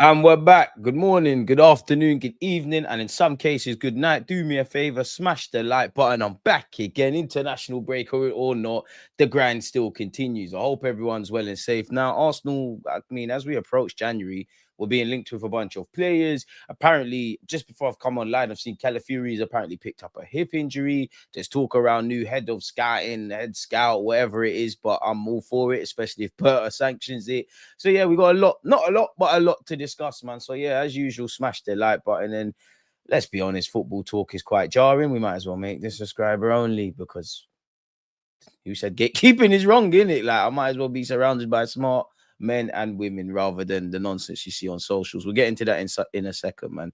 And we're back. Good morning, good afternoon, good evening, and in some cases, good night. Do me a favor, smash the like button. I'm back again. International break or not, the grind still continues. I hope everyone's well and safe. Now, Arsenal, I mean, as we approach January, we're being linked with a bunch of players. Apparently, just before I've come online, I've seen Calafiori has apparently picked up a hip injury. There's talk around new head of scouting, head scout, whatever it is, but I'm all for it, especially if Perta sanctions it. So yeah, we got a lot, not a lot, but a lot to discuss, man. So yeah, as usual, smash the like button. And let's be honest, football talk is quite jarring. We might as well make this subscriber only because who said gatekeeping is wrong, isn't it? Like I might as well be surrounded by smart men and women rather than the nonsense you see on socials. We'll get into that in a second, man.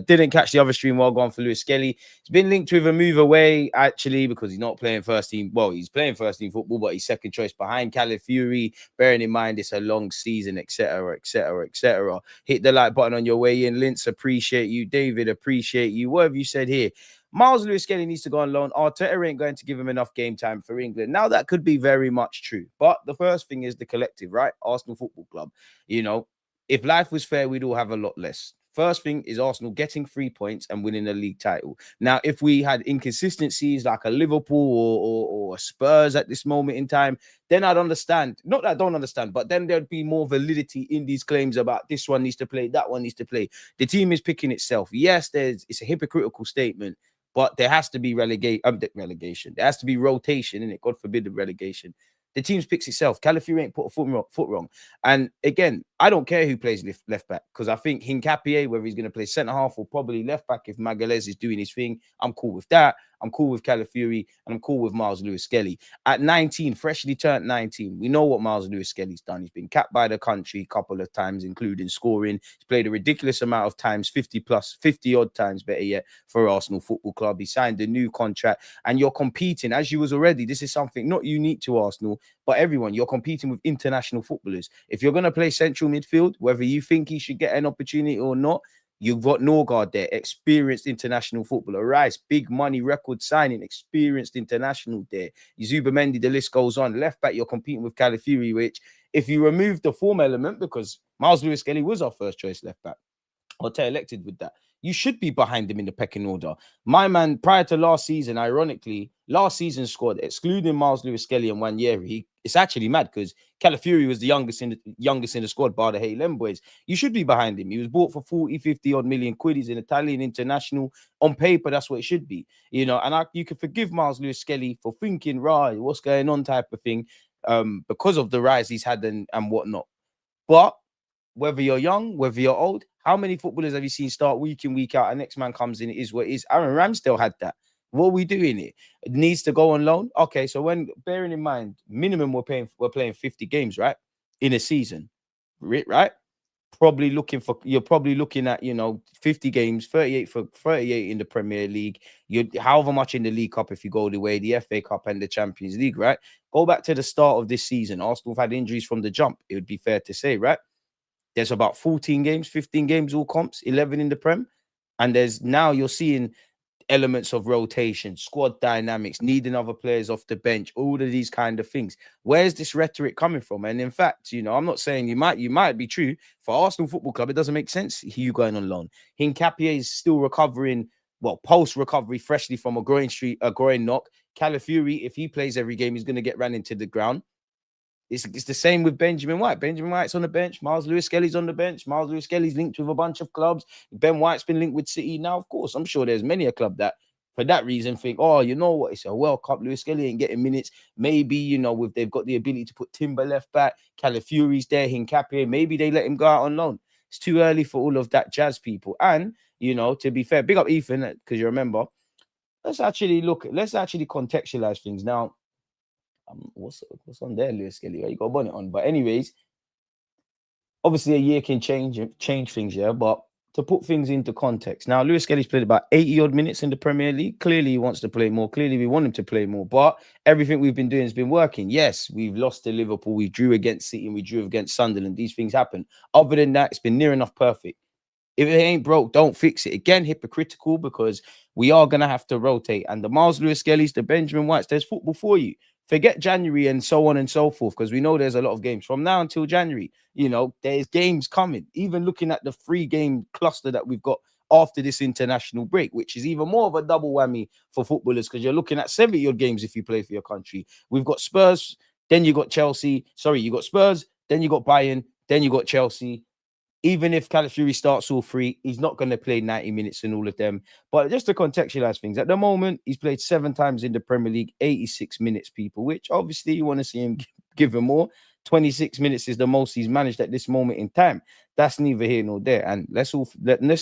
Didn't catch the other stream while gone for Lewis-Skelly. He's been linked with a move away, actually, because he's not playing first team. Well, he's playing first team football, but he's second choice behind Calafiori, bearing in mind it's a long season, etc., etc., etc. Hit the like button on your way in. Linz, appreciate you. David, appreciate you. What have you said here? Miles Lewis-Skelly needs to go on loan. Arteta ain't going to give him enough game time for England. Now, that could be very much true. But the first thing is the collective, right? Arsenal Football Club. You know, if life was fair, we'd all have a lot less. First thing is Arsenal getting 3 points and winning a league title. Now, if we had inconsistencies like a Liverpool or a Spurs at this moment in time, then I'd understand. Not that I don't understand, but then there'd be more validity in these claims about this one needs to play, that one needs to play. The team is picking itself. Yes, it's a hypocritical statement, but there has to be relegation. There has to be rotation, innit? God forbid the relegation. The team picks itself. Calafiori ain't put a foot wrong. And again, I don't care who plays left back because I think Hincapié, whether he's going to play centre half or probably left back if Magalhaes is doing his thing, I'm cool with that. I'm cool with Calafiori and I'm cool with Miles Lewis-Skelly. At 19, freshly turned 19, we know what Miles Lewis-Skelly's done. He's been capped by the country a couple of times, including scoring. He's played a ridiculous amount of times, 50 odd times, better yet, for Arsenal Football Club. He signed a new contract and you're competing, as you was already. This is something not unique to Arsenal, but everyone, you're competing with international footballers. If you're going to play central midfield, whether you think he should get an opportunity or not, you've got Norgard there, experienced international footballer. Rice, big money record signing, experienced international there. Zubimendi, the list goes on. Left back, you're competing with Calafiori, which if you remove the form element, because Miles Lewis-Skelly was our first choice left back, Arteta elected with that, you should be behind him in the pecking order. My man, prior to last season, ironically, last season's squad, excluding Miles Lewis-Skelly and Wanyeri, it's actually mad because Calafiori was the youngest in the squad, bar the Hey-Lem boys. You should be behind him. He was bought for 40, 50 odd million quid. He's an Italian international. On paper, that's what it should be. You know, and you can forgive Miles Lewis-Skelly for thinking, right, what's going on type of thing, because of the rise he's had and whatnot. But whether you're young, whether you're old, how many footballers have you seen start week in, week out, and next man comes in, it is what it is? Aaron Ramsdale had that. What are we doing here? It needs to go on loan. Okay, so when bearing in mind, minimum we're playing 50 games, right? In a season, right? You're probably looking at, 50 games, 38 in the Premier League. You however much in the League Cup if you go the way, the FA Cup and the Champions League, right? Go back to the start of this season. Arsenal have had injuries from the jump. It would be fair to say, right? There's about 14 games, 15 games, all comps, 11 in the Prem. And now you're seeing elements of rotation, squad dynamics, needing other players off the bench, all of these kind of things. Where's this rhetoric coming from? And in fact, I'm not saying you might be true. For Arsenal Football Club, it doesn't make sense you going on loan. Hincapié is still recovering, post-recovery, freshly from a groin knock. Calafiori, if he plays every game, he's going to get ran into the ground. It's the same with Benjamin White. Benjamin White's on the bench. Miles Lewis-Skelly's on the bench. Miles Lewis-Skelly's linked with a bunch of clubs. Ben White's been linked with City. Now, of course, I'm sure there's many a club that, for that reason, think, oh, you know what? It's a World Cup. Lewis-Skelly ain't getting minutes. Maybe, if they've got the ability to put Timber left back, Calafiori's there, Hincapié, maybe they let him go out on loan. It's too early for all of that jazz, people. And, to be fair, big up Ethan, because you remember, let's actually contextualize things. Now, what's on there, Lewis-Skelly? You got a bonnet on. But anyways, obviously a year can change things, yeah. But to put things into context, now Lewis-Skelly's played about 80 odd minutes in the Premier League. Clearly he wants to play more. Clearly we want him to play more. But everything we've been doing has been working. Yes, we've lost to Liverpool. We drew against City and we drew against Sunderland. These things happen. Other than that, it's been near enough perfect. If it ain't broke, don't fix it. Again, hypocritical because we are going to have to rotate. And the Miles Lewis-Skelly's, the Benjamin Whites, there's football for you. Forget January and so on and so forth, because we know there's a lot of games from now until January. There's games coming. Even looking at the 3-game cluster that we've got after this international break, which is even more of a double whammy for footballers, because you're looking at 70-odd games if you play for your country. We've got Spurs, then you got Chelsea. Sorry, you got Spurs, then you got Bayern, then you got Chelsea. Even if Calafiori starts all 3, he's not going to play 90 minutes in all of them. But just to contextualize things, at the moment, he's played 7 times in the Premier League, 86 minutes, people, which obviously you want to see him give him more. 26 minutes is the most he's managed at this moment in time. That's neither here nor there. And let's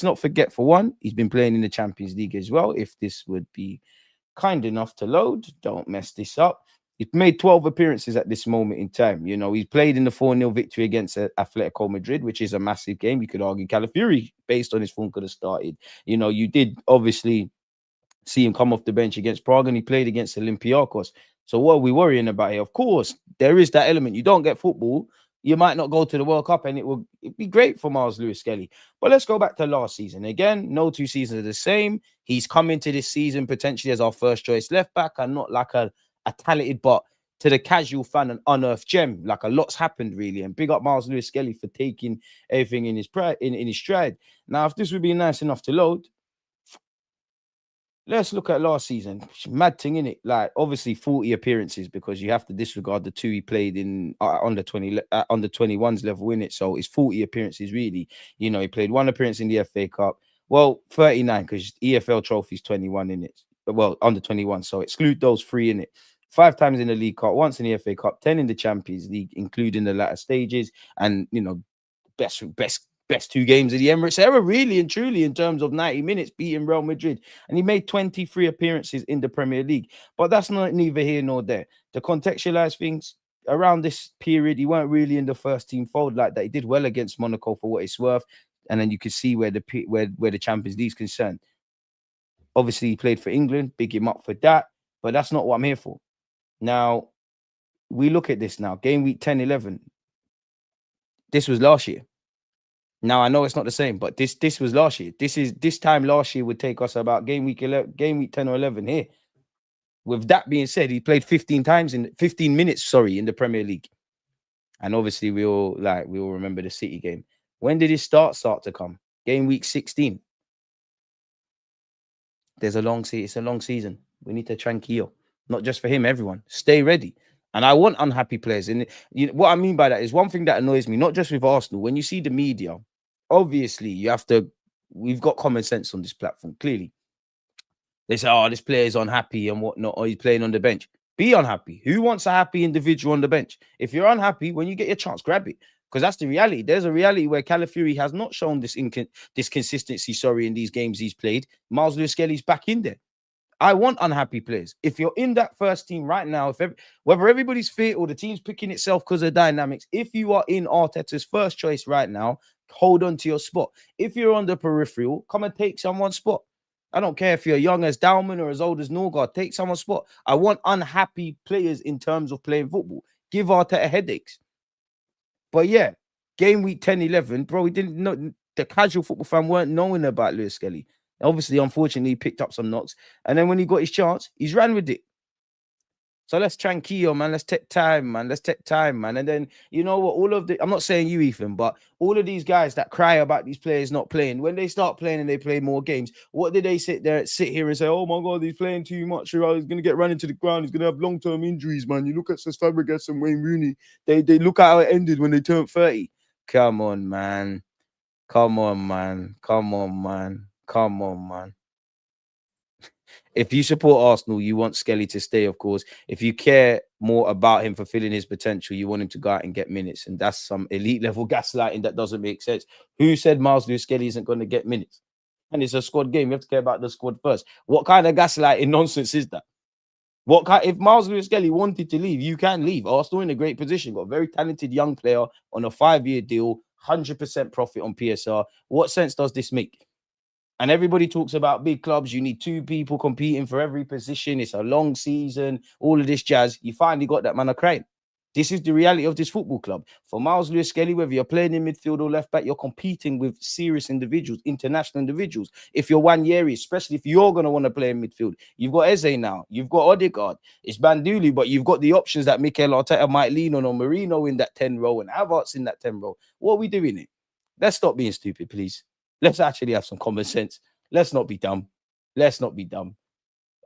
not forget, for one, he's been playing in the Champions League as well. If this would be kind enough to load, don't mess this up. He's made 12 appearances at this moment in time. He's played in the 4-0 victory against Atletico Madrid, which is a massive game. You could argue Calafiori, based on his form, could have started. You did obviously see him come off the bench against Prague, and he played against Olympiacos. So what are we worrying about here? Of course, there is that element. You don't get football, you might not go to the World Cup, and it'd be great for Miles Lewis-Skelly. But let's go back to last season. Again, no 2 seasons are the same. He's come into this season potentially as our first choice left back, and not like a talented, but to the casual fan, an unearthed gem. Like, a lot's happened, really. And big up Miles Lewis-Skelly for taking everything in his stride. Now, if this would be nice enough to load, let's look at last season. Mad thing, innit? Like, obviously 40 appearances, because you have to disregard the 2 he played in under 21s level, innit? So it's 40 appearances, really. He played 1 appearance in the FA Cup. Well, 39, because EFL trophies 21 in it. Well, under 21. So exclude those 3 in it. 5 times in the League Cup, once in the FA Cup, 10 in the Champions League, including the latter stages, and best 2 games of the Emirates era, really and truly, in terms of 90 minutes, beating Real Madrid. And he made 23 appearances in the Premier League. But that's neither here nor there. To contextualize things, around this period, he weren't really in the first team fold like that. He did well against Monaco, for what it's worth, and then you could see where the Champions League is concerned. Obviously, he played for England, big him up for that, but that's not what I'm here for. Now, we look at this now. Game week 10, 11. This was last year. Now, I know it's not the same, but this was last year. This time last year would take us about game week 10 or 11 here. With that being said, he played 15 minutes in the Premier League. And obviously, we all remember the City game. When did his start to come? Game week 16. It's a long season. We need to tranquilo. Not just for him, everyone. Stay ready. And I want unhappy players. And what I mean by that is, one thing that annoys me, not just with Arsenal, when you see the media, obviously we've got common sense on this platform, clearly. They say, oh, this player is unhappy and whatnot, or he's playing on the bench. Be unhappy. Who wants a happy individual on the bench? If you're unhappy, when you get your chance, grab it. Because that's the reality. There's a reality where Calafiori has not shown this consistency, in these games he's played. Miles Lewis-Skelly's back in there. I want unhappy players. If you're in that first team right now, whether everybody's fit or the team's picking itself because of dynamics, if you are in Arteta's first choice right now, hold on to your spot. If you're on the peripheral, come and take someone's spot. I don't care if you're young as Dalman or as old as Norgard, take someone's spot. I want unhappy players in terms of playing football. Give Arteta headaches. But yeah, game week 10, 11, bro, we didn't know. The casual football fan weren't knowing about Lewis-Skelly. Obviously, unfortunately, he picked up some knocks. And then when he got his chance, he's ran with it. So let's tranquillo, man. Let's take time, man. And then, you know what? I'm not saying you, Ethan, but all of these guys that cry about these players not playing, when they start playing and they play more games, what did they sit here and say, oh my God, he's playing too much. He's going to get run into the ground. He's going to have long-term injuries, man. You look at Cesc Fabregas and Wayne Rooney. They look at how it ended when they turned 30. Come on, man. If you support Arsenal, you want Skelly to stay, of course. If you care more about him fulfilling his potential, you want him to go out and get minutes. And that's some elite level gaslighting that doesn't make sense. Who said Miles Lewis-Skelly isn't going to get minutes? And it's a squad game. You have to care about the squad first. What kind of gaslighting nonsense is that? If Miles Lewis-Skelly wanted to leave, you can leave. Arsenal in a great position. Got a very talented young player on a 5-year deal, 100% profit on PSR. What sense does this make? And everybody talks about big clubs. You need 2 people competing for every position. It's a long season. All of this jazz. You finally got that man crying. This is the reality of this football club. For Miles Lewis-Skelly, whether you're playing in midfield or left back, you're competing with serious individuals, international individuals. If you're Wanyeri, especially if you're going to want to play in midfield, you've got Eze now, you've got Odegaard, it's Banduli, but you've got the options that Mikel Arteta might lean on, or Marino in that 10 role, and Havertz in that 10 role. What are we doing it? Let's stop being stupid, please. Let's actually have some common sense. Let's not be dumb. Let's not be dumb.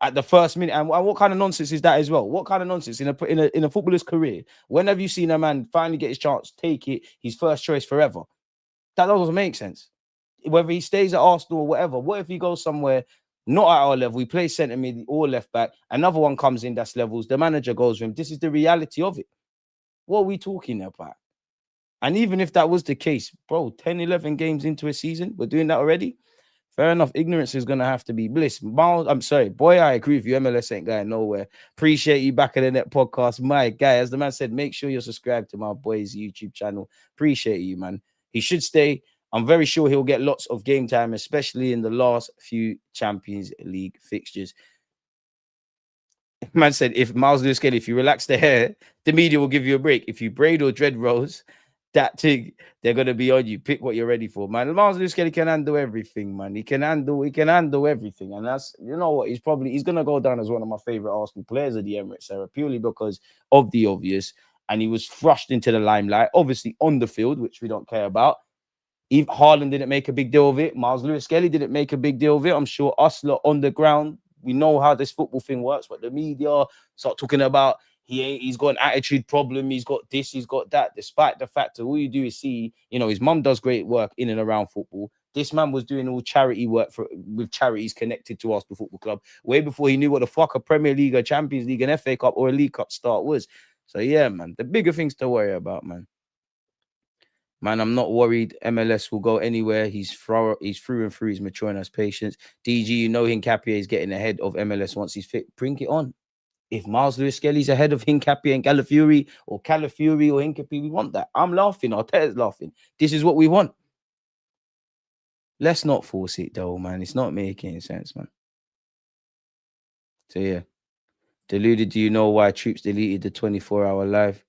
At the first minute, and what kind of nonsense is that as well? What kind of nonsense in a footballer's career? When have you seen a man finally get his chance, take it, his first choice forever? That doesn't make sense. Whether he stays at Arsenal or whatever, what if he goes somewhere not at our level? We play centre mid or left back. Another one comes in that's levels. The manager goes with him. This is the reality of it. What are we talking about? And even if that was the case, bro, 10, 11 games into a season, we're doing that already. Fair enough. Ignorance is going to have to be bliss. Miles, I'm sorry. Boy, I agree with you. MLS ain't going nowhere. Appreciate you back in the net podcast. My guy, as the man said, make sure you're subscribed to my boy's YouTube channel. Appreciate you, man. He should stay. I'm very sure he'll get lots of game time, especially in the last few Champions League fixtures. Man said, if Miles Lewis-Skelly, if you relax the hair, the media will give you a break. If you braid or dread rolls, that thing, they're gonna be on you. Pick what you're ready for, man. Miles Lewis-Skelly can handle everything, man. He can handle everything, and that's, you know what, he's gonna go down as one of my favorite Arsenal players of the Emirates era, purely because of the obvious. And he was thrust into the limelight, obviously on the field, which we don't care about. If Haaland didn't make a big deal of it, Miles Lewis-Skelly didn't make a big deal of it. I'm sure us lot on the ground, we know how this football thing works, but the media start talking about he's got an attitude problem, he's got this, he's got that, despite the fact that all you do is see, you know, his mum does great work in and around football. This man was doing all charity work with charities connected to Arsenal Football Club way before he knew what the fuck a Premier League, a Champions League, an FA Cup, or a League Cup start was. So yeah, man, the bigger things to worry about, man. Man, I'm not worried. MLS will go anywhere. He's through and through. He's mature and has patience. DG, you know Hincapié is getting ahead of MLS once he's fit. Bring it on. If Miles Lewis-Skelly's ahead of Hincapié and Calafiori or Hincapié, we want that. I'm laughing. Arteta's laughing. This is what we want. Let's not force it, though, man. It's not making sense, man. So, yeah. Deluded, do you know why Troops deleted the 24-hour live?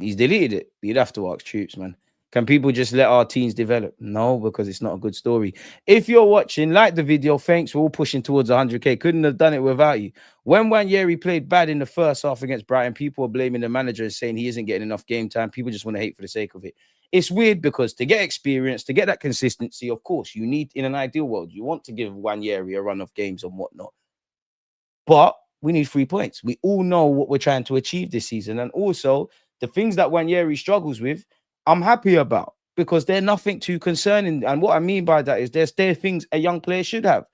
He's deleted it. You'd have to ask Troops, man. Can people just let our teams develop? No, because it's not a good story. If you're watching, like the video. Thanks. We're all pushing towards 100K. Couldn't have done it without you. When Wanyeri played bad in the first half against Brighton, people were blaming the manager and saying he isn't getting enough game time. People just want to hate for the sake of it. It's weird because to get experience, to get that consistency, of course, you need, in an ideal world, you want to give Wanyeri a run of games and whatnot. But we need 3 points. We all know what we're trying to achieve this season. And also, the things that Wanyeri struggles with, I'm happy about, because they're nothing too concerning. And what I mean by that is there are things a young player should have.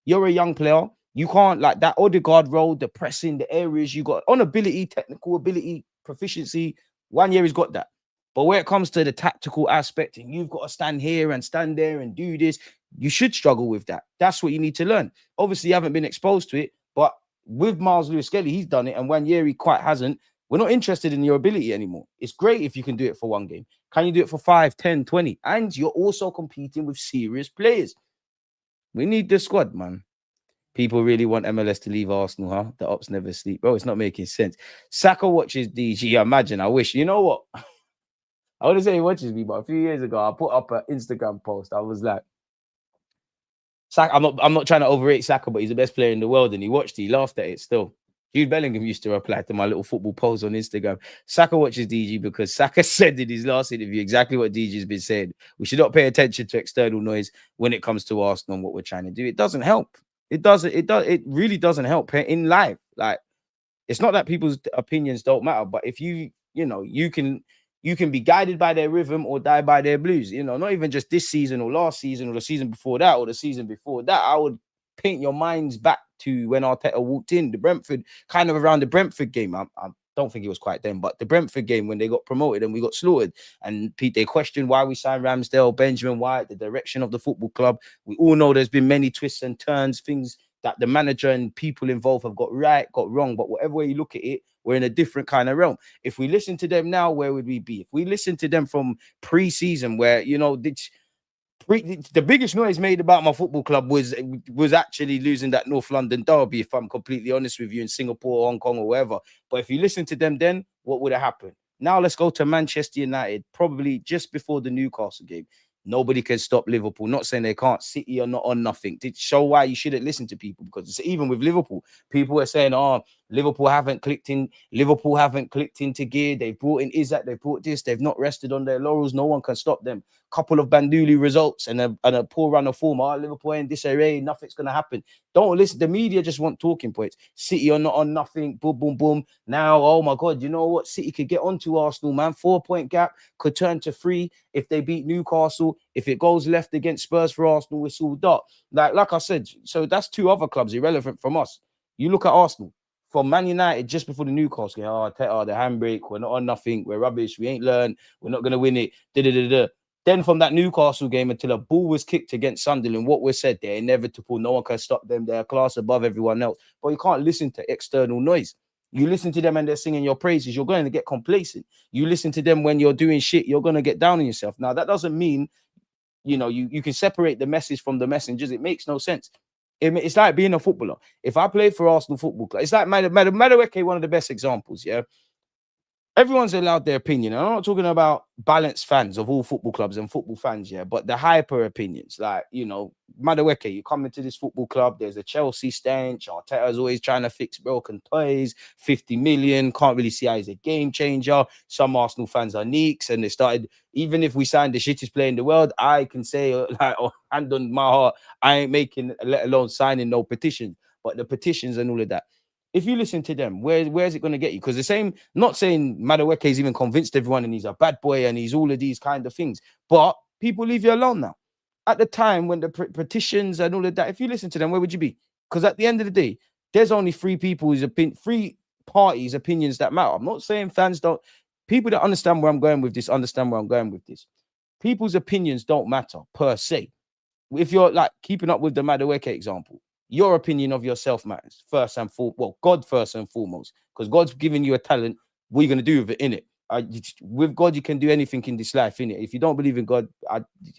You're a young player. You can't, like that Odegaard role, the pressing, the areas you got on ability, technical ability, proficiency. Wanyeri's got that. But when it comes to the tactical aspect, and you've got to stand here and stand there and do this, you should struggle with that. That's what you need to learn. Obviously, you haven't been exposed to it, but with Miles Lewis-Skelly, he's done it, and Wanyeri quite hasn't. We're not interested in your ability anymore. It's great if you can do it for one game. Can you do it for 5, 10, 20? And you're also competing with serious players. We need the squad, man. People really want MLS to leave Arsenal, huh? The ops never sleep. Bro, it's not making sense. Saka watches DG. Imagine, I wish. You know what? I wouldn't say he watches me, but a few years ago, I put up an Instagram post. I was like, Saka, I'm not trying to overrate Saka, but he's the best player in the world. And he watched it, he laughed at it still. Jude Bellingham used to reply to my little football post on Instagram. Saka watches DG because Saka said in his last interview exactly what DG's been saying. We should not pay attention to external noise when it comes to Arsenal and what we're trying to do. It doesn't help. It really doesn't help in life. Like, it's not that people's opinions don't matter, but if you can be guided by their rhythm or die by their blues. You know, not even just this season or last season or the season before that or the season before that. I would paint your minds back to when Arteta walked in, the Brentford, kind of around the Brentford game. I don't think it was quite then, but the Brentford game when they got promoted and we got slaughtered. And they questioned why we signed Ramsdale, Benjamin White, the direction of the football club. We all know there's been many twists and turns, things that the manager and people involved have got right, got wrong. But whatever way you look at it, we're in a different kind of realm. If we listen to them now, where would we be? If we listen to them from pre-season, where, you know, the biggest noise made about my football club was actually losing that North London derby, if I'm completely honest with you, in Singapore, Hong Kong, or wherever. But if you listen to them then, what would have happened? Now let's go to Manchester United, probably just before the Newcastle game. Nobody can stop Liverpool. Not saying they can't. City are not on nothing. To show why you shouldn't listen to people, because it's even with Liverpool, people are saying, "Oh, Liverpool haven't clicked in. Liverpool haven't clicked into gear. They've brought in Isaac. They've brought this. They've not rested on their laurels. No one can stop them. Couple of Banduli results and a poor run of form. Oh, Liverpool in disarray. Nothing's gonna happen. Don't listen. The media just want talking points. City are not on nothing. Boom, boom, boom. Now, oh my God, you know what? City could get onto Arsenal, man. 4-point gap could turn to 3 if they beat Newcastle. If it goes left against Spurs for Arsenal, it's all dark. Like I said, so that's 2 other clubs irrelevant from us. You look at Arsenal. From Man United just before the Newcastle game, the handbrake, we're not on nothing, we're rubbish, we ain't learned, we're not going to win it. Then from that Newcastle game until a ball was kicked against Sunderland, what was said, they're inevitable, no one can stop them, they're a class above everyone else. But you can't listen to external noise. You listen to them and they're singing your praises, you're going to get complacent. You listen to them when you're doing shit, you're going to get down on yourself. Now, that doesn't mean, you can separate the message from the messengers. It makes no sense. It's like being a footballer. If I play for Arsenal Football Club, it's like Madueke, one of the best examples, yeah? Everyone's allowed their opinion. I'm not talking about balanced fans of all football clubs and football fans, yeah, but the hyper opinions, like, Madueke, you come into this football club, there's a Chelsea stench, Arteta's always trying to fix broken toys, 50 million, can't really see how he's a game changer. Some Arsenal fans are neeks, and they started, even if we signed the shittest player in the world, I can say, hand on my heart, I ain't making, let alone signing no petition, but the petitions and all of that. If you listen to them, where's it going to get you? Because the same, not saying Madueke is even convinced everyone and he's a bad boy and he's all of these kind of things, but people leave you alone now. At the time when the petitions and all of that, if you listen to them, where would you be? Because at the end of the day, there's only 3 parties' opinions that matter. I'm not saying fans don't. People that understand where I'm going with this. People's opinions don't matter per se. If you're like keeping up with the Madueke example, your opinion of yourself matters first and foremost. Well, God first and foremost, because God's given you a talent. What are you going to do with it, innit? With God, you can do anything in this life, innit? If you don't believe in God,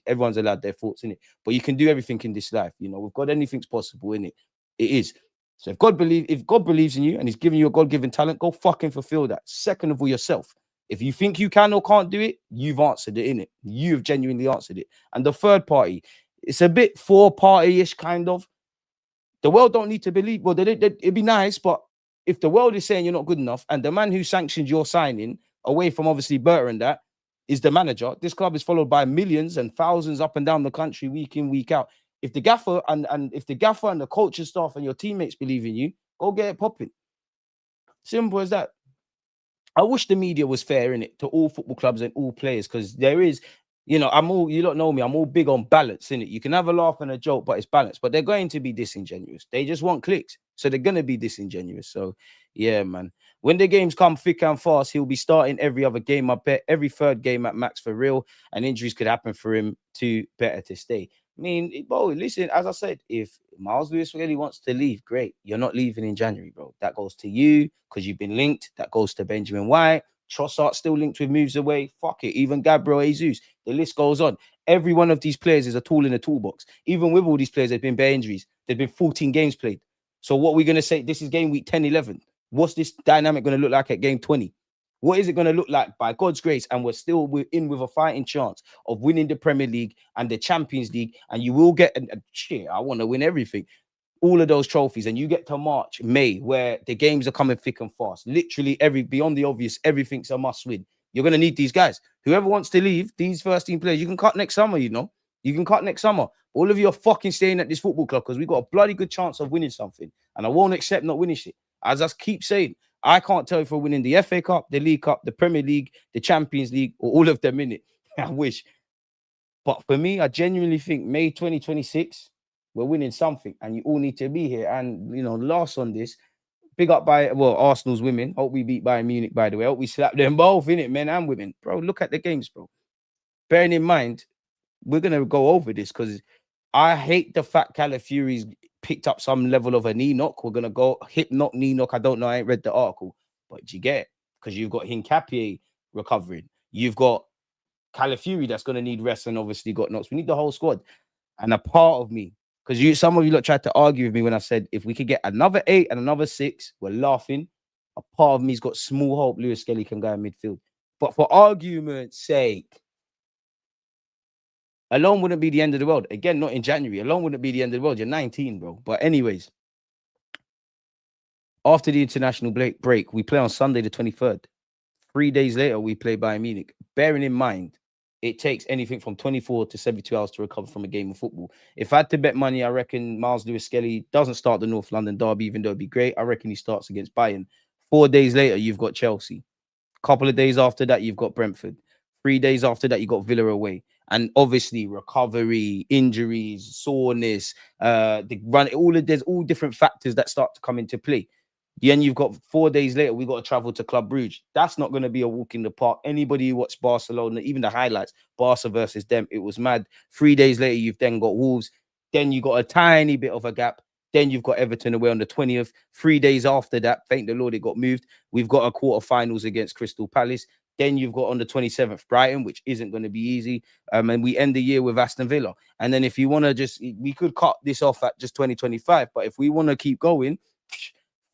everyone's allowed their thoughts, innit? But you can do everything in this life. With God, anything's possible, innit? It is. So if God believes in you and he's giving you a God-given talent, go fucking fulfill that. Second of all, yourself. If you think you can or can't do it, you've answered it, innit? You've genuinely answered it. And the third party, it's a bit 4-party-ish kind of. The world don't need to believe. Well, it'd be nice, but if the world is saying you're not good enough, and the man who sanctioned your signing, away from obviously Berta and that, is the manager, this club is followed by millions and thousands up and down the country, week in, week out. If the gaffer and the coaching staff and your teammates believe in you, go get it popping. Simple as that. I wish the media was fair in it to all football clubs and all players, because there is. You don't know me, I'm all big on balance, innit? You can have a laugh and a joke, but it's balanced. But they're going to be disingenuous. They just want clicks. So they're going to be disingenuous. So, yeah, man. When the games come thick and fast, he'll be starting every other game, I bet. Every third game at max for real. And injuries could happen for him too. Better to stay. I mean, bro, listen, as I said, if Miles Lewis-Skelly wants to leave, great. You're not leaving in January, bro. That goes to you because you've been linked. That goes to Benjamin White. Trossard still linked with moves away. Fuck it. Even Gabriel Jesus. The list goes on. Every one of these players is a tool in the toolbox. Even with all these players, there's been bare injuries. There's been 14 games played. So what are we going to say? This is game week 10, 11. What's this dynamic going to look like at game 20? What is it going to look like by God's grace? And we're in with a fighting chance of winning the Premier League and the Champions League. And you will get, shit, I want to win everything. All of those trophies, and you get to March, May, where the games are coming thick and fast. Literally beyond the obvious, everything's a must win. You're going to need these guys. Whoever wants to leave, these first team players, you can cut next summer, You can cut next summer. All of you are fucking staying at this football club because we got a bloody good chance of winning something. And I won't accept not winning shit. As I keep saying, I can't tell if we're winning the FA Cup, the League Cup, the Premier League, the Champions League, or all of them in it. I wish. But for me, I genuinely think May 2026, we're winning something, and you all need to be here. And, last on this, big up Arsenal's women. Hope we beat Bayern Munich, by the way. Hope we slap them both, innit, men and women. Bro, look at the games, bro. Bearing in mind, we're going to go over this because I hate the fact Calafiori's picked up some level of a knee knock. We're going to go hip knock, knee knock. I don't know. I ain't read the article. But you get it? Because you've got Hincapié recovering. You've got Calafiori that's going to need rest and obviously got knocks. We need the whole squad. And a part of me, because some of you tried to argue with me when I said if we could get another 8 and another 6, we're laughing. A part of me's got small hope Lewis-Skelly can go in midfield. But for argument's sake, alone wouldn't be the end of the world. Again, not in January. Alone wouldn't be the end of the world. You're 19, bro. But anyways, after the international break, we play on Sunday the 23rd. 3 days later, we play Bayern Munich. Bearing in mind, it takes anything from 24 to 72 hours to recover from a game of football. If I had to bet money, I reckon Miles Lewis-Skelly doesn't start the North London derby, even though it'd be great. I reckon he starts against Bayern. 4 days later, you've got Chelsea. Couple of days after that, you've got Brentford. 3 days after that, you got Villa away. And obviously, recovery, injuries, soreness, the run, there's all different factors that start to come into play. Then you've got 4 days later, we got to travel to Club Brugge. That's not going to be a walk in the park. Anybody who watched Barcelona, even the highlights, Barca versus them, it was mad. 3 days later, you've then got Wolves. Then you got a tiny bit of a gap. Then you've got Everton away on the 20th. 3 days after that, thank the Lord, it got moved. We've got a quarterfinals against Crystal Palace. Then you've got on the 27th Brighton, which isn't going to be easy. And we end the year with Aston Villa. And then if you want to we could cut this off at just 2025. But if we want to keep going,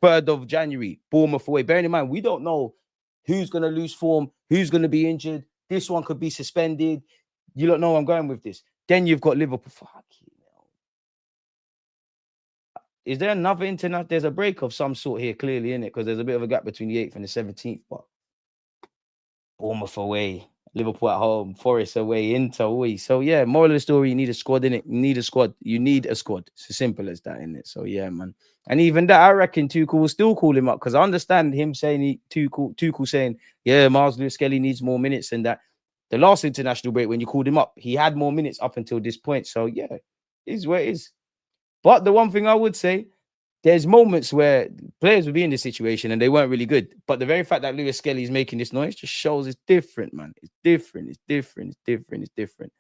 3rd of January, Bournemouth away. Bearing in mind, we don't know who's going to lose form, who's going to be injured. This one could be suspended. You don't know where I'm going with this. Then you've got Liverpool. Fuck you. Is there another internet? There's a break of some sort here, clearly, in it, because there's a bit of a gap between the 8th and the 17th. But Bournemouth away, Liverpool at home, Forest away, Inter away. So yeah, moral of the story: you need a squad in it. You need a squad. You need a squad. It's as simple as that, in it. So yeah, man. And even that, I reckon Tuchel will still call him up, because I understand him saying Tuchel saying, yeah, Miles Lewis-Skelly needs more minutes, and that the last international break when you called him up, he had more minutes up until this point. So yeah, it is where it is. But the one thing I would say, there's moments where players will be in this situation and they weren't really good. But the very fact that Lewis-Skelly is making this noise just shows it's different, man. It's different. It's different. It's different. It's different.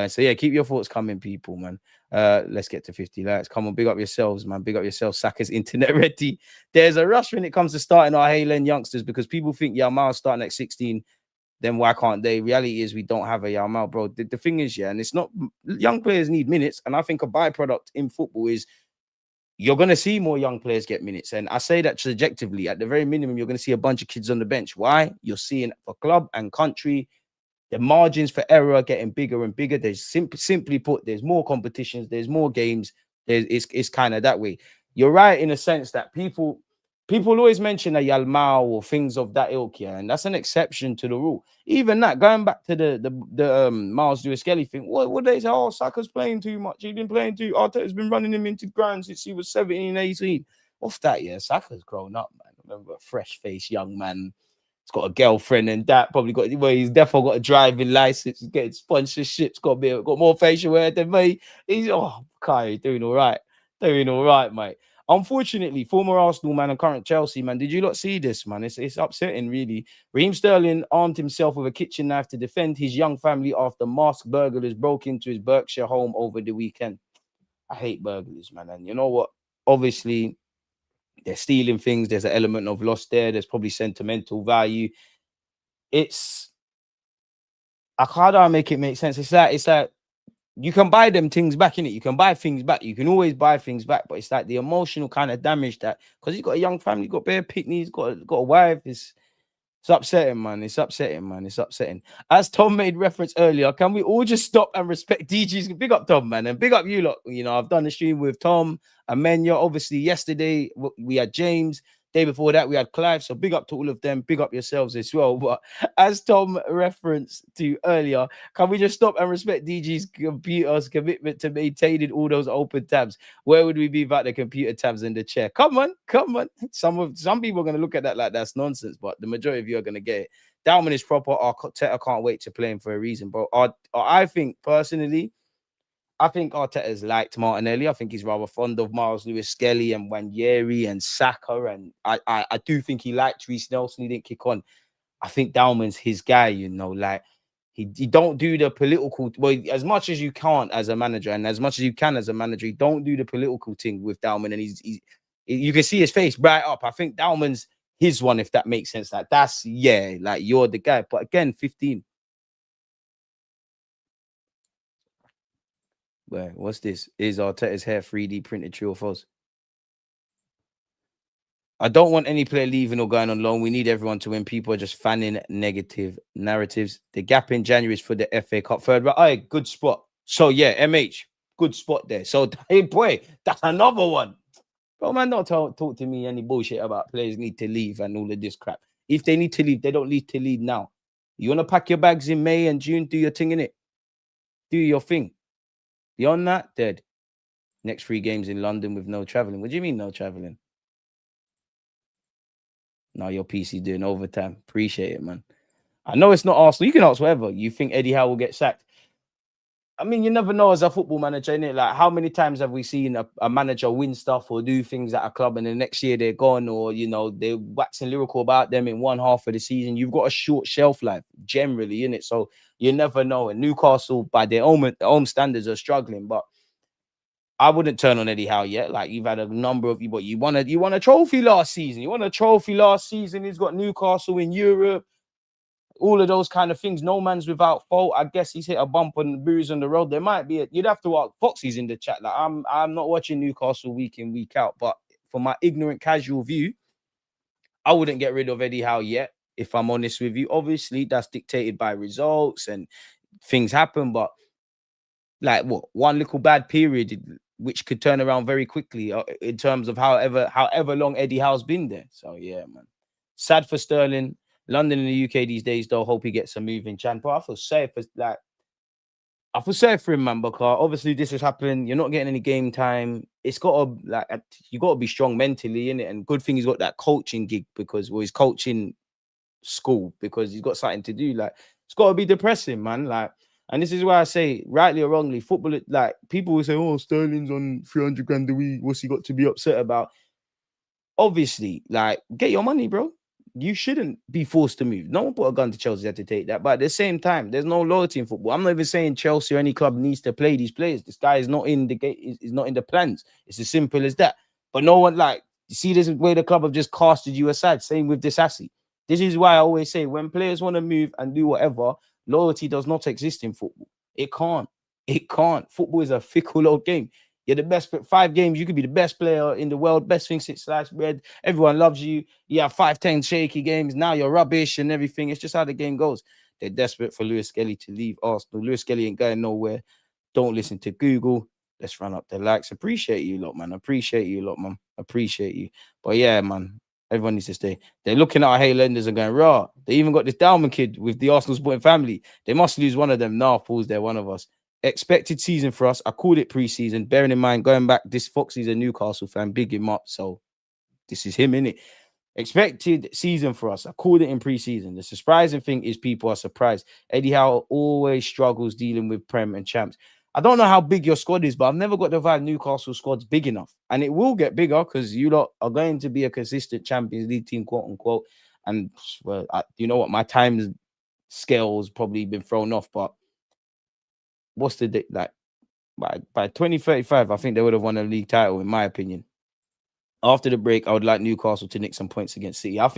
So yeah, keep your thoughts coming, people, man. Let's get to 50 likes. Come on, big up yourselves, man. Big up yourselves. Saka's internet ready. There's a rush when it comes to starting our Haaland youngsters, because people think Yamal's starting at 16. Then why can't they? Reality is we don't have a Yamal, bro. The thing is, yeah, and it's not, young players need minutes. And I think a byproduct in football is you're going to see more young players get minutes. And I say that subjectively. At the very minimum, you're going to see a bunch of kids on the bench. Why? You're seeing for club and country, the margins for error are getting bigger and bigger. There's simply put, there's more competitions, there's more games. It's kind of that way. You're right in a sense that people always mention a Yalmao or things of that ilk, yeah, and that's an exception to the rule. Even that, going back to the Miles Lewis-Skelly thing, what they say? Oh, Saka's playing too much. He's been playing too. Arteta's been running him into ground since he was 17, 18. What's that? Yeah, Saka's grown up, man. Remember, a fresh-faced young man. He's got a girlfriend and that. Probably got. Well, he's definitely got a driving license. He's getting sponsorships. Got more facial hair than me. He's Kai, doing all right. Doing all right, mate. Unfortunately, former Arsenal man and current Chelsea man, did you not see this, man? It's upsetting, really. Raheem Sterling armed himself with a kitchen knife to defend his young family after masked burglars broke into his Berkshire home over the weekend. I hate burglars, man. And you know what? Obviously, they're stealing things. There's an element of loss there. There's probably sentimental value. How do I make it make sense? It's like you can buy them things back, in it. You can buy things back. You can always buy things back, but it's like the emotional kind of damage that, because he's got a young family, he's got bare picnics, he's got a wife. It's upsetting, man. It's upsetting, man. It's upsetting. As Tom made reference earlier, can we all just stop and respect DG's? Big up Tom, man, and big up you lot. You know, I've done the stream with Tom and Menya. Obviously, yesterday we had James. Day before that, we had Clive. So big up to all of them. Big up yourselves as well. But as Tom referenced to earlier, can we just stop and respect DG's computer's commitment to maintaining all those open tabs? Where would we be without the computer tabs in the chair? Come on. Some people are going to look at that like that's nonsense, but the majority of you are going to get it. Dalman is proper. Arteta can't wait to play him for a reason, bro. I think personally, I think Arteta's liked Martinelli. I think he's rather fond of Miles Lewis-Skelly and Wanyeri and Saka. And I do think he liked Reece Nelson. He didn't kick on. I think Dalman's his guy, you know, like he don't do the political, well, as much as you can't as a manager and as much as you can as a manager, he don't do the political thing with Dalman. And he's you can see his face bright up. I think Dalman's his one, if that makes sense. Like that's, yeah, like you're the guy. But again, 15. What's this? Is Arteta's hair 3D printed, true or false? I don't want any player leaving or going on loan. We need everyone to win. People are just fanning negative narratives. The gap in January is for the FA Cup third. But aye, good spot. So yeah, MH, good spot there. So hey boy, that's another one. Bro, man, don't talk to me any bullshit about players need to leave and all of this crap. If they need to leave, they don't need to leave now. You want to pack your bags in May and June, do your thing in it. Do your thing. Beyond that, dead. Next 3 games in London with no traveling. What do you mean no traveling? Now your PC doing overtime. Appreciate it, man. I know it's not Arsenal. You can ask whatever. You think Eddie Howe will get sacked? I mean, you never know as a football manager, innit? Like, how many times have we seen a manager win stuff or do things at a club and the next year they're gone, or, you know, they're waxing lyrical about them in one half of the season? You've got a short shelf life, generally, innit? So you never know. And Newcastle, by their own standards, are struggling. But I wouldn't turn on Eddie Howe yet. Like, you've had a number of but you won a trophy last season. You won a trophy last season. He's got Newcastle in Europe. All of those kind of things. No man's without fault. I guess he's hit a bump and bruise on the road. There might be you'd have to ask Foxy's in the chat. Like, I'm not watching Newcastle week in, week out. But for my ignorant casual view, I wouldn't get rid of Eddie Howe yet, if I'm honest with you. Obviously, that's dictated by results and things happen, but like one little bad period which could turn around very quickly in terms of however long Eddie Howe's been there. So yeah, man. Sad for Sterling. London in the UK these days, though. Hope he gets a move in Chan. But I feel safe for him, man, because obviously this has happened. You're not getting any game time. It's got to you got to be strong mentally, innit? And good thing he's got that coaching gig because he's coaching school because he's got something to do. Like, it's got to be depressing, man. Like, and this is why I say, rightly or wrongly, football, like, people will say, oh, Sterling's on 300 grand a week. What's he got to be upset about? Obviously, like, get your money, bro. You shouldn't be forced to move. No one put a gun to Chelsea had to take that. But at the same time, there's no loyalty in football. I'm not even saying Chelsea or any club needs to play these players. This guy is not in the game, is not in the plans. It's as simple as that. But no one, like, you see this way the club have just casted you aside. Same with Disassi. This is why I always say, when players want to move and do whatever, loyalty does not exist in football. It can't. It can't. Football is a fickle old game. You're the best. 5 games, you could be the best player in the world, best thing since sliced bread. Everyone loves you. You have 5-10 shaky games. Now you're rubbish and everything. It's just how the game goes. They're desperate for Lewis-Skelly to leave Arsenal. Lewis-Skelly ain't going nowhere. Don't listen to Google. Let's run up the likes. Appreciate you lot, man. Appreciate you lot, man. Appreciate you. But yeah, man. Everyone needs to stay. They're looking at our Highlanders and going, raw. They even got this Dalman kid with the Arsenal supporting family. They must lose one of them. Nah, Paul's there, one of us. Expected season for us. I called it pre-season. Bearing in mind, going back, this Foxy's a Newcastle fan. Big him up. So this is him, innit? Expected season for us. I called it in pre-season. The surprising thing is people are surprised. Eddie Howe always struggles dealing with Prem and champs. I don't know how big your squad is, but I've never got the vibe Newcastle squad's big enough. And it will get bigger because you lot are going to be a consistent Champions League team, quote unquote. And, well, you know what? My time scale has probably been thrown off, but what's the date? Like, by 2035, I think they would have won a league title, in my opinion. After the break, I would like Newcastle to nick some points against City. I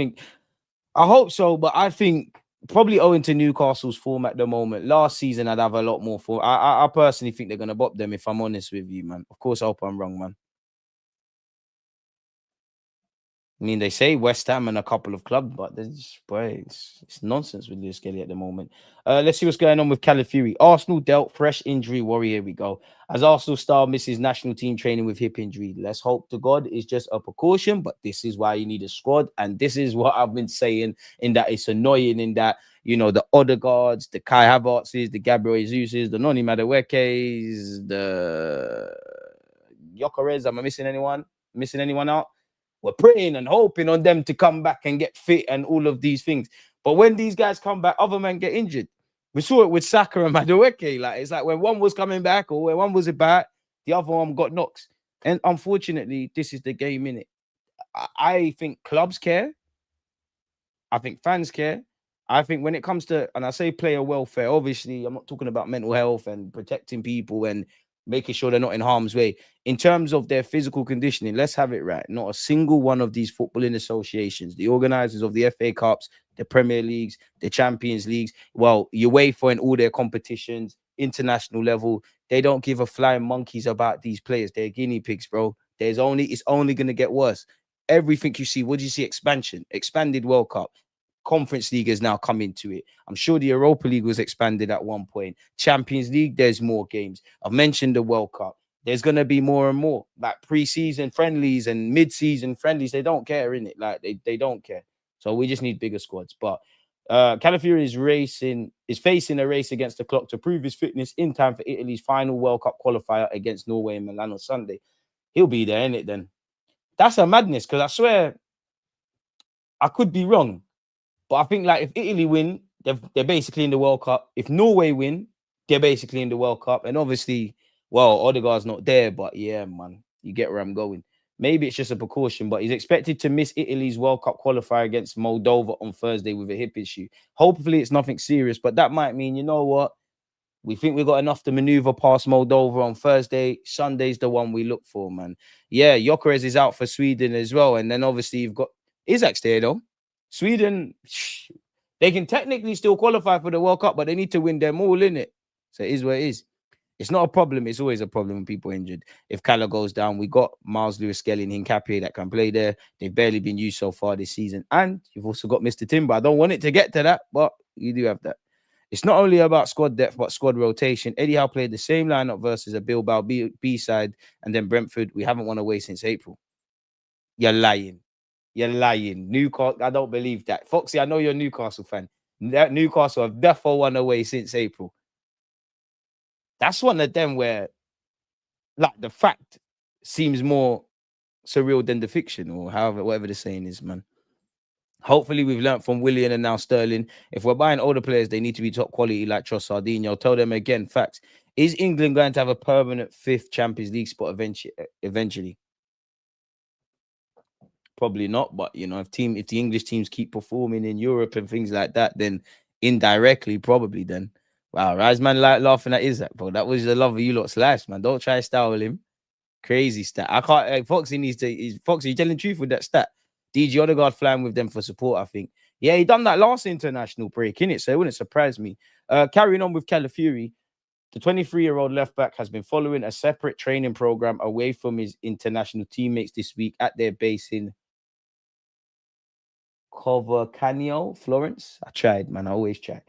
hope so, but I think probably owing to Newcastle's form at the moment. Last season, I'd have a lot more form. I personally think they're going to bop them, if I'm honest with you, man. Of course, I hope I'm wrong, man. I mean, they say West Ham and a couple of clubs, but it's nonsense with Lewis-Skelly at the moment. Let's see what's going on with Calafiori. Arsenal dealt fresh injury worry. Here we go. As Arsenal star misses national team training with hip injury. Let's hope to God it's just a precaution, but this is why you need a squad. And this is what I've been saying, in that it's annoying, in that, you know, the Odegaards, the Kai Havertzes, the Gabriel Jesuses, the Noni Maduekes, the Gyökeres. Am I missing anyone? Missing anyone out? We're praying and hoping on them to come back and get fit and all of these things. But when these guys come back, other men get injured. We saw it with Saka and Madueke. Like, it's like when one was coming back or when one was about, the other one got knocks. And unfortunately, this is the game, innit? I think clubs care. I think fans care. I think when it comes to, and I say player welfare, obviously, I'm not talking about mental health and protecting people and making sure they're not in harm's way. In terms of their physical conditioning, let's have it right. Not a single one of these footballing associations, the organizers of the FA Cups, the Premier Leagues, the Champions Leagues, well, UEFA and all their competitions, international level, they don't give a flying monkeys about these players. They're guinea pigs, bro. It's only going to get worse. everything you see. What do you see? Expansion, expanded World Cup. Conference League has now come into it. I'm sure the Europa League was expanded at one point. Champions League, there's more games. I've mentioned the World Cup. There's going to be more and more, like pre-season friendlies and mid-season friendlies. They don't care, innit? Like they don't care. So we just need bigger squads. But Calafiori is facing a race against the clock to prove his fitness in time for Italy's final World Cup qualifier against Norway in Milan on Sunday. He'll be there, innit? Then that's a madness, because I swear I could be wrong. But I think, like, if Italy win, they're basically in the World Cup. If Norway win, they're basically in the World Cup. And obviously, well, Odegaard's not there, but yeah, man, you get where I'm going. Maybe it's just a precaution, but he's expected to miss Italy's World Cup qualifier against Moldova on Thursday with a hip issue. Hopefully it's nothing serious, but that might mean, you know what? We think we got enough to maneuver past Moldova on Thursday. Sunday's the one we look for, man. Yeah, Gyökeres is out for Sweden as well. And then obviously you've got Isak's there, though. Sweden, they can technically still qualify for the World Cup, but they need to win them all, innit? So it is what it is. It's not a problem. It's always a problem when people are injured. If Cala goes down, we got Miles Lewis-Skelly and Hincapié that can play there. They've barely been used so far this season. And you've also got Mr. Timber. I don't want it to get to that, but you do have that. It's not only about squad depth, but squad rotation. Eddie Howe played the same lineup versus a Bilbao B side and then Brentford. We haven't won away since April. You're lying. You're lying. Newcastle, I don't believe that. Foxy, I know you're a Newcastle fan. Newcastle have definitely won away since April. That's one of them where, like, the fact seems more surreal than the fiction, or however, whatever the saying is, man. Hopefully, we've learned from Willian and now Sterling. If we're buying older players, they need to be top quality like Trossard. Tell them again, facts. Is England going to have a permanent 5th Champions League spot eventually? Probably not, but if the English teams keep performing in Europe and things like that, then indirectly, probably then. Wow, Rise man like laughing at Isaac, bro. That was the love of you lot's life, man. Don't try to style him. Crazy stat. I can't. Foxy needs to. Foxy, you telling the truth with that stat? DG Odegaard flying with them for support, I think. Yeah, he done that last international break, innit? So it wouldn't surprise me. Carrying on with Calafiori, the 23-year-old left back has been following a separate training program away from his international teammates this week at their base in Covacagno, Florence. I tried, man. I always try.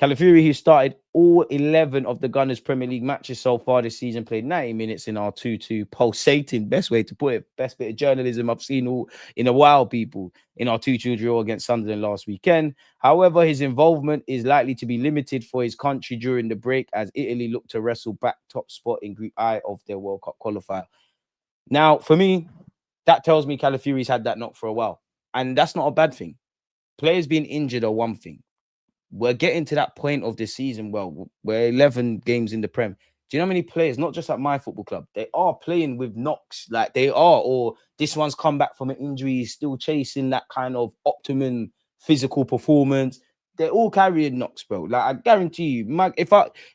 Calafiori, who started all 11 of the Gunners Premier League matches so far this season, played 90 minutes in our 2-2 pulsating, best way to put it, best bit of journalism I've seen in a while, people, in our 2-2 draw against Sunderland last weekend. However, his involvement is likely to be limited for his country during the break as Italy look to wrestle back top spot in Group I of their World Cup qualifier. Now, for me, that tells me Calafiori's had that knock for a while. And that's not a bad thing. Players being injured are one thing. We're getting to that point of the season. Well, we're 11 games in the Prem. Do you know how many players, not just at my football club, they are playing with knocks? Like they are, or this one's come back from an injury, he's still chasing that kind of optimum physical performance. They're all carrying knocks, bro. Like I guarantee you,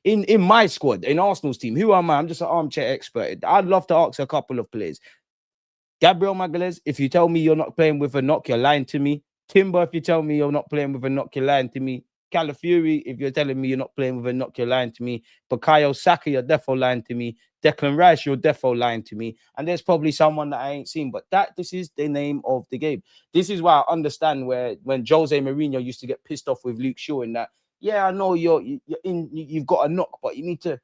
in my squad, in Arsenal's team, who am I? I'm just an armchair expert. I'd love to ask a couple of players. Gabriel Magalhaes, if you tell me you're not playing with a knock, you're lying to me. Timber, if you tell me you're not playing with a knock, you're lying to me. Calafiori, if you're telling me you're not playing with a knock, you're lying to me. Bukayo Saka, you're defo lying to me. Declan Rice, you're defo lying to me. And there's probably someone that I ain't seen, but this is the name of the game. This is why I understand when Jose Mourinho used to get pissed off with Luke Shaw in that, yeah, I know you've got a knock, but you need to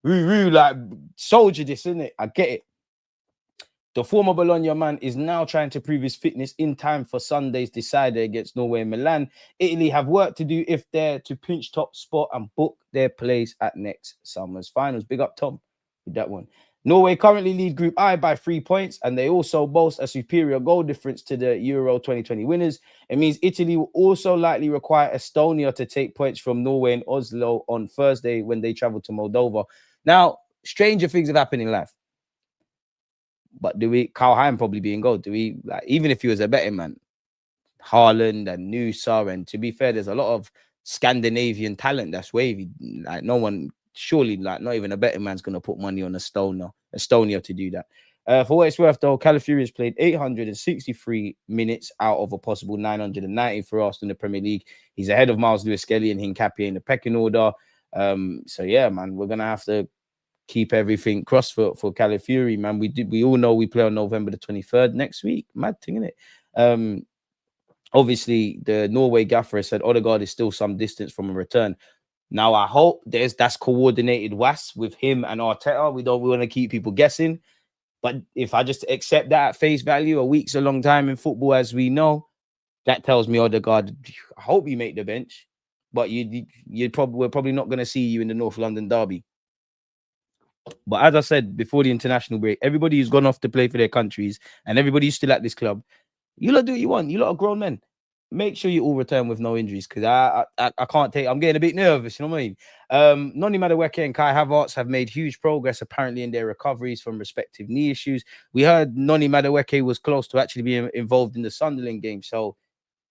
like soldier this, innit? I get it. The former Bologna man is now trying to prove his fitness in time for Sunday's decider against Norway and Milan. Italy have work to do if they're to pinch top spot and book their place at next summer's finals. Big up, Tom, with that one. Norway currently lead Group I by 3 points, and they also boast a superior goal difference to the Euro 2020 winners. It means Italy will also likely require Estonia to take points from Norway and Oslo on Thursday when they travel to Moldova. Now, stranger things have happened in life. But Carl Hein probably be in goal? Even if he was a betting man, Haaland and Nusa, and to be fair, there's a lot of Scandinavian talent that's wavy. Like no one, surely, like not even a betting man's gonna put money on Estonia to do that. For what it's worth, though, Calafiori has played 863 minutes out of a possible 990 for us in the Premier League. He's ahead of Miles Lewis-Skelly and Hincapié in the pecking order. So yeah, man, we're gonna have to keep everything crossed for Calafiori, man. We all know we play on November the 23rd next week. Mad thing, isn't it? Obviously, the Norway gaffer said Odegaard is still some distance from a return. Now, I hope that's coordinated was with him and Arteta. We want to keep people guessing. But if I just accept that at face value, a week's a long time in football, as we know, that tells me Odegaard, I hope you make the bench. But we're probably not going to see you in the North London derby. But as I said before the international break, everybody who's gone off to play for their countries and everybody who's still at this club, you lot do what you want. You lot are grown men. Make sure you all return with no injuries, because I can't take. I'm getting a bit nervous. You know what I mean? Noni Madueke and Kai Havertz have made huge progress apparently in their recoveries from respective knee issues. We heard Noni Madueke was close to actually being involved in the Sunderland game. So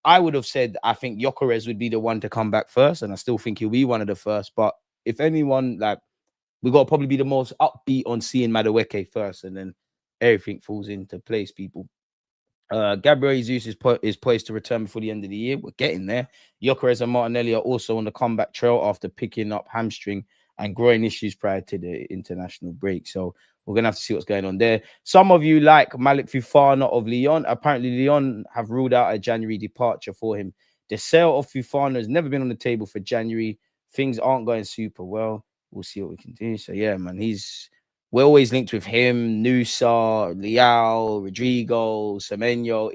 I would have said I think Gyökeres would be the one to come back first, and I still think he'll be one of the first. But if anyone, like, we got to probably be the most upbeat on seeing Madueke first, and then everything falls into place, people. Gabriel Jesus is poised to return before the end of the year. We're getting there. Gyökeres and Martinelli are also on the comeback trail after picking up hamstring and groin issues prior to the international break. So we're going to have to see what's going on there. Some of you like Malik Fofana of Lyon. Apparently, Lyon have ruled out a January departure for him. The sale of Fofana has never been on the table for January. Things aren't going super well. We'll see what we can do. So, yeah, man, we're always linked with him, Nusa, Leao, Rodrigo, Semenyo,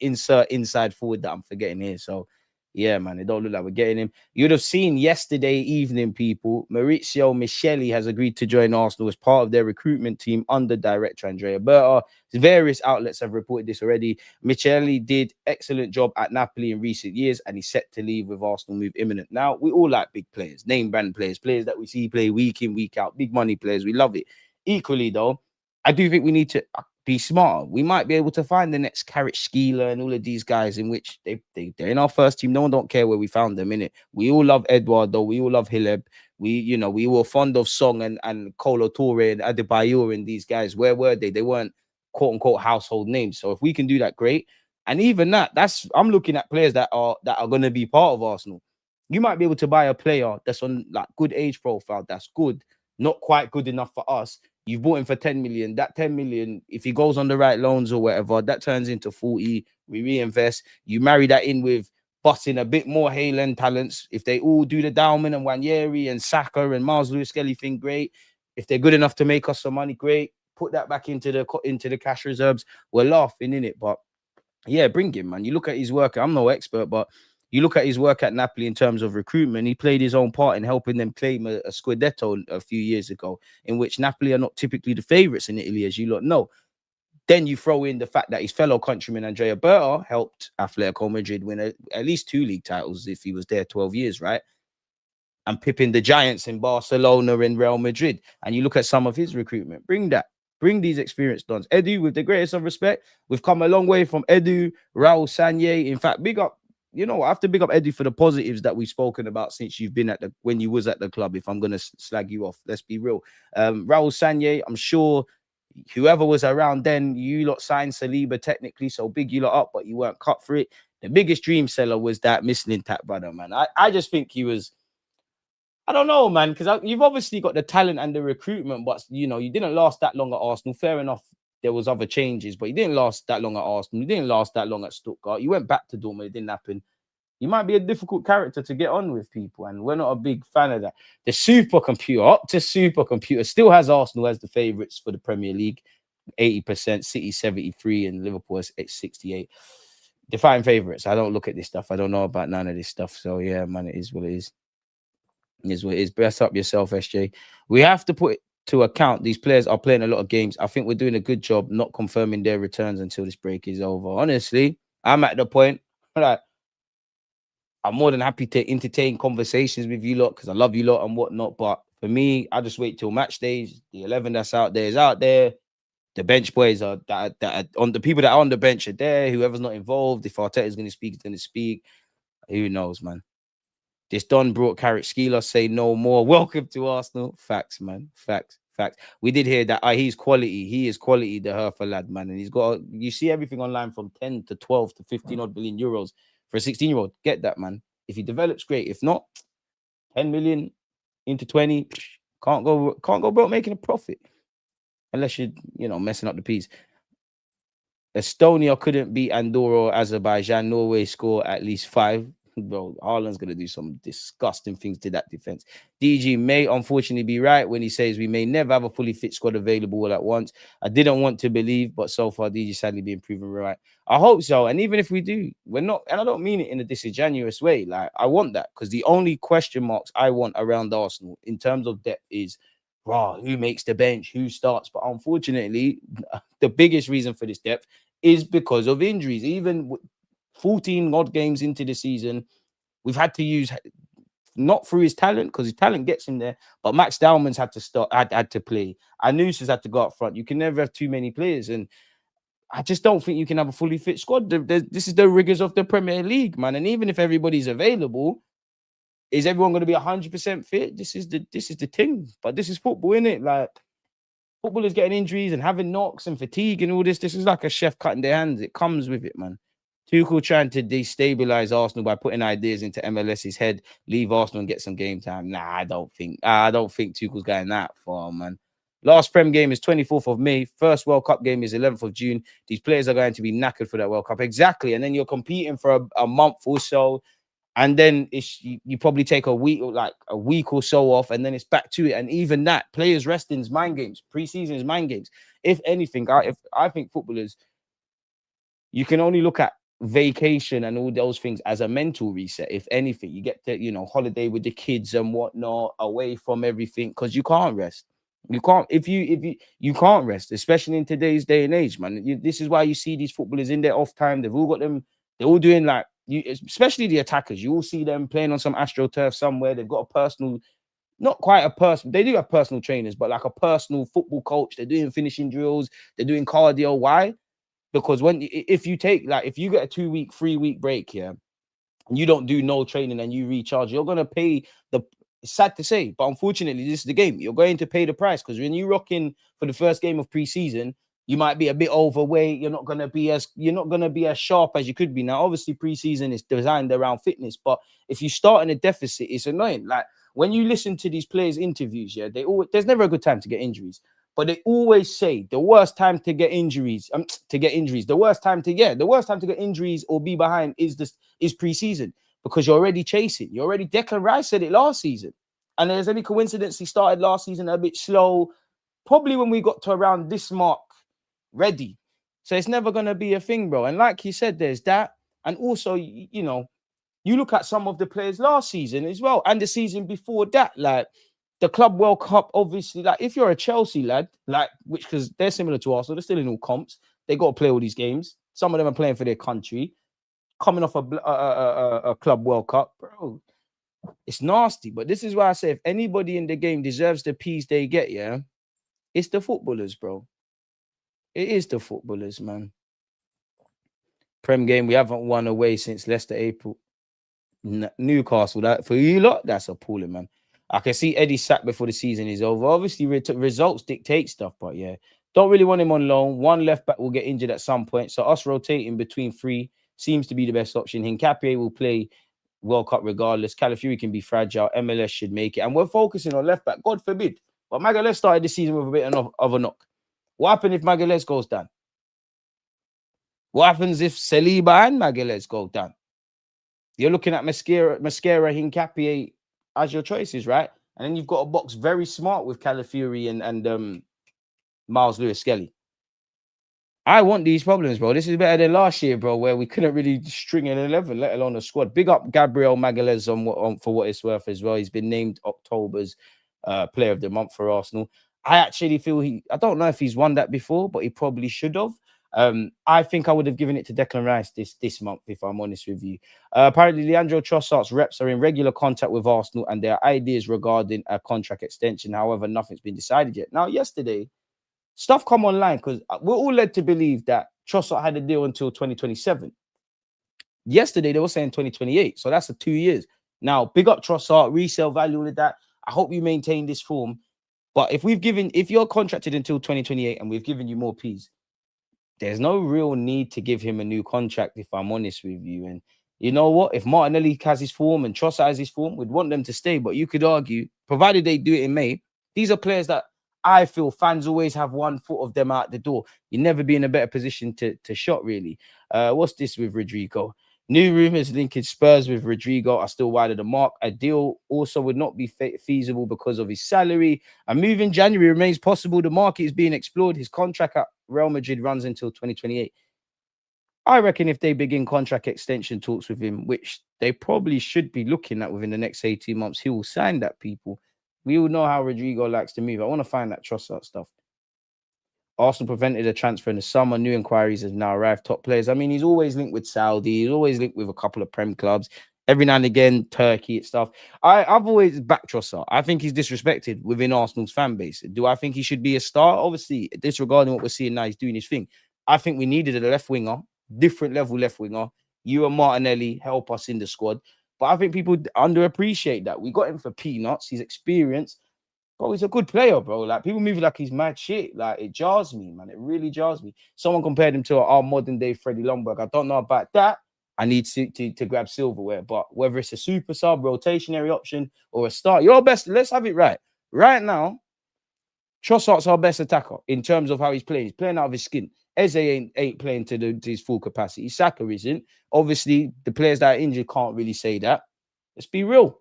insert inside forward that I'm forgetting here. So, yeah, man, it don't look like we're getting him. You'd have seen yesterday evening, people, Maurizio Micheli has agreed to join Arsenal as part of their recruitment team under director Andrea Berta. Various outlets have reported this already. Micheli did excellent job at Napoli in recent years, and he's set to leave with Arsenal move imminent. Now, we all like big players, name brand players, players that we see play week in, week out, big money players. We love it. Equally, though, I do think we need to be smart. We might be able to find the next Kvaratskhelia and all of these guys in which they're in our first team. No one don't care where we found them, innit? We all love Eduardo. We all love Hileb. We were fond of Song and Kolo Toure and Adebayor and these guys. Where were they? They weren't quote unquote household names. So if we can do that, great. And even I'm looking at players that are going to be part of Arsenal. You might be able to buy a player that's on like good age profile, that's good, not quite good enough for us. You've bought him for 10 million. That 10 million, if he goes on the right loans or whatever, that turns into 40. We reinvest. You marry that in with busting a bit more Haaland talents. If they all do the Dalman and Wanyeri and Saka and Miles Lewis-Skelly thing, great. If they're good enough to make us some money, great. Put that back into the cash reserves. We're laughing in it, but yeah, bring him, man. You look at his work. I'm no expert, but you look at his work at Napoli in terms of recruitment. He played his own part in helping them claim a Scudetto a few years ago, in which Napoli are not typically the favourites in Italy, as you lot know. Then you throw in the fact that his fellow countryman Andrea Berta helped Atletico Madrid win at least 2 league titles if he was there 12 years, right? And pipping the giants in Barcelona and Real Madrid. And you look at some of his recruitment. Bring these experienced dons. Edu, with the greatest of respect, we've come a long way from Edu, Raul Sanye. In fact, big up, I have to big up Edu for the positives that we've spoken about since you've been when you was at the club, if I'm going to slag you off. Let's be real. Raul Sanye, I'm sure whoever was around then, you lot signed Saliba technically, so big you lot up, but you weren't cut for it. The biggest dream seller was that missing tap brother, man. I just think he was... I don't know, man, because you've obviously got the talent and the recruitment, but, you didn't last that long at Arsenal. Fair enough, there was other changes, but you didn't last that long at Arsenal. You didn't last that long at Stuttgart. You went back to Dortmund. It didn't happen. You might be a difficult character to get on with people, and we're not a big fan of that. The supercomputer still has Arsenal as the favourites for the Premier League, 80%, City 73%, and Liverpool is 68%. Define favourites. I don't look at this stuff. I don't know about none of this stuff. So, yeah, man, it is what it is. Is what it is. Best up yourself, SJ. We have to put to account these players are playing a lot of games. I think we're doing a good job not confirming their returns until this break is over. Honestly, I'm at the point like I'm more than happy to entertain conversations with you lot because I love you lot and whatnot. But for me, I just wait till match days. The 11 that's out there is out there. The bench boys are that on the people that are on the bench are there. Whoever's not involved, if Arteta is going to speak, he's going to speak. Who knows, man? This Don brought Kvaratskhelia, say no more. Welcome to Arsenal. Facts, man. Facts. We did hear that he's quality. He is quality, the Hertha lad, man. And he's got, you see everything online from 10 to 12 to 15 odd billion euros for a 16-year-old. Get that, man. If he develops, great. If not, 10 million into 20, Can't go broke making a profit unless you're messing up the piece. Estonia couldn't beat Andorra or Azerbaijan. Norway score at least 5. Bro, Haaland's going to do some disgusting things to that defense. DG may unfortunately be right when he says we may never have a fully fit squad available all at once. I didn't want to believe, but so far DG sadly being proven right. I hope so. And even if we do, we're not, and I don't mean it in a disingenuous way. Like, I want that, because the only question marks I want around Arsenal in terms of depth is, who makes the bench, who starts. But unfortunately, the biggest reason for this depth is because of injuries. Even 14 odd games into the season, we've had to use, not through his talent, because his talent gets him there, but Max Dowman's had to start, had to play. Anus has had to go up front. You can never have too many players, and I just don't think you can have a fully fit squad. This is the rigors of the Premier League, man. And even if everybody's available, is everyone going to be 100% fit? This is the thing. But this is football, innit? Like, footballers getting injuries and having knocks and fatigue and all this. This is like a chef cutting their hands. It comes with it, man. Tuchel trying to destabilize Arsenal by putting ideas into MLS's head, leave Arsenal and get some game time. Nah, I don't think Tuchel's going that far, man. Last Prem game is 24th of May. First World Cup game is 11th of June. These players are going to be knackered for that World Cup. Exactly. And then you're competing for a month or so. And then you probably take a week or so off, and then it's back to it. And even that, players resting is mind games. Pre-season is mind games. If anything, I think footballers, you can only look at vacation and all those things as a mental reset. If anything, you get to holiday with the kids and whatnot, away from everything, because you can't rest. You can't you can't rest, especially in today's day and age, man. This is why you see these footballers in their off time. They've all got them. They're all doing like. Especially the attackers, you will see them playing on some AstroTurf somewhere. They've got a personal, not quite a personal, they do have personal trainers, but like a personal football coach. They're doing finishing drills, they're doing cardio. Why? Because if you get a 2-week, 3-week break here, and you don't do no training and you recharge, you're gonna pay it's sad to say, but unfortunately, this is the game. You're going to pay the price, because when you rock in for the first game of preseason, you might be a bit overweight. You're not gonna be as sharp as you could be. Now, obviously, preseason is designed around fitness, but if you start in a deficit, it's annoying. Like, when you listen to these players' interviews, there's never a good time to get injuries, but they always say the worst time to get injuries, the worst time to get injuries or be behind is preseason, because you're already chasing. Declan Rice said it last season, and there's any coincidence he started last season a bit slow. Probably when we got to around this mark, ready. So it's never going to be a thing, bro. And like you said, there's that. And also, you look at some of the players last season as well, and the season before that, like the Club World Cup, obviously, like if you're a Chelsea lad, because they're similar to Arsenal, they're still in all comps. They got to play all these games. Some of them are playing for their country, coming off a Club World Cup, bro. It's nasty. But this is why I say, if anybody in the game deserves the peas they get, yeah, it's the footballers, bro. It is the footballers, man. Prem game, we haven't won away since Leicester April. Newcastle, that for you lot, that's appalling, man. I can see Eddie sacked before the season is over. Obviously, results dictate stuff, but yeah, don't really want him on loan. One left back will get injured at some point, so us rotating between 3 seems to be the best option. Hincapié will play World Cup regardless. Calafiori can be fragile. MLS should make it, and we're focusing on left back. God forbid, but Magalhaes started the season with a bit of a knock. What happens if Magalhaes goes down? What happens if Saliba and Magalhaes go down? You're looking at Mascara, Hincapié as your choices, right? And then you've got a box very smart with Calafiori and Miles Lewis-Skelly. I want these problems, bro. This is better than last year, bro, where we couldn't really string an 11, let alone a squad. Big up Gabriel Magalhaes for what it's worth as well. He's been named October's Player of the Month for Arsenal. I actually feel I don't know if he's won that before, but he probably should have. I think I would have given it to Declan Rice this month, if I'm honest with you. Apparently, Leandro Trossard's reps are in regular contact with Arsenal, and there are ideas regarding a contract extension. However, nothing's been decided yet. Now, yesterday, stuff come online because we're all led to believe that Trossard had a deal until 2027. Yesterday, they were saying 2028, so that's 2 years. Now, big up Trossard, resale value, all of that. I hope you maintain this form. But if you're contracted until 2028 and we've given you more P's, there's no real need to give him a new contract, if I'm honest with you. And you know what? If Martinelli has his form and Trossard has his form, we'd want them to stay. But you could argue, provided they do it in May, These are players that I feel fans always have one foot of them out the door. You never be in a better position to shot, really. What's this with Rodrigo? New rumours linking Spurs with Rodrigo are still wide of the mark. A deal also would not be feasible because of his salary. A move in January remains possible. The market is being explored. His contract at Real Madrid runs until 2028. I reckon if they begin contract extension talks with him, which they probably should be looking at within the next 18 months, he will sign that, people. We all know how Rodrigo likes to move. I want to find that Trossard stuff. Arsenal prevented a transfer in the summer. New inquiries have now arrived. Top players. I mean, he's always linked with Saudi. He's always linked with a couple of Prem clubs. Every now and again, Turkey and stuff. I've always backed Trossard. I think he's disrespected within Arsenal's fan base. Do I think he should be a star? Obviously, disregarding what we're seeing now, he's doing his thing. I think we needed a left winger, different level left winger. You and Martinelli help us in the squad. But I think people underappreciate that. We got him for peanuts. He's experienced. Bro, he's a good player, bro. Like, people move like he's mad shit. Like, it jars me, man. It really jars me. Someone compared him to our modern day Freddie Lundberg. I don't know about that. I need to grab silverware. But whether it's a super sub, rotationary option, or a start, your best. Let's have it right. Right now, Trossard's our best attacker in terms of how he's playing. He's playing out of his skin. Eze ain't playing to his full capacity. Saka isn't. Obviously, the players that are injured can't really say that. Let's be real.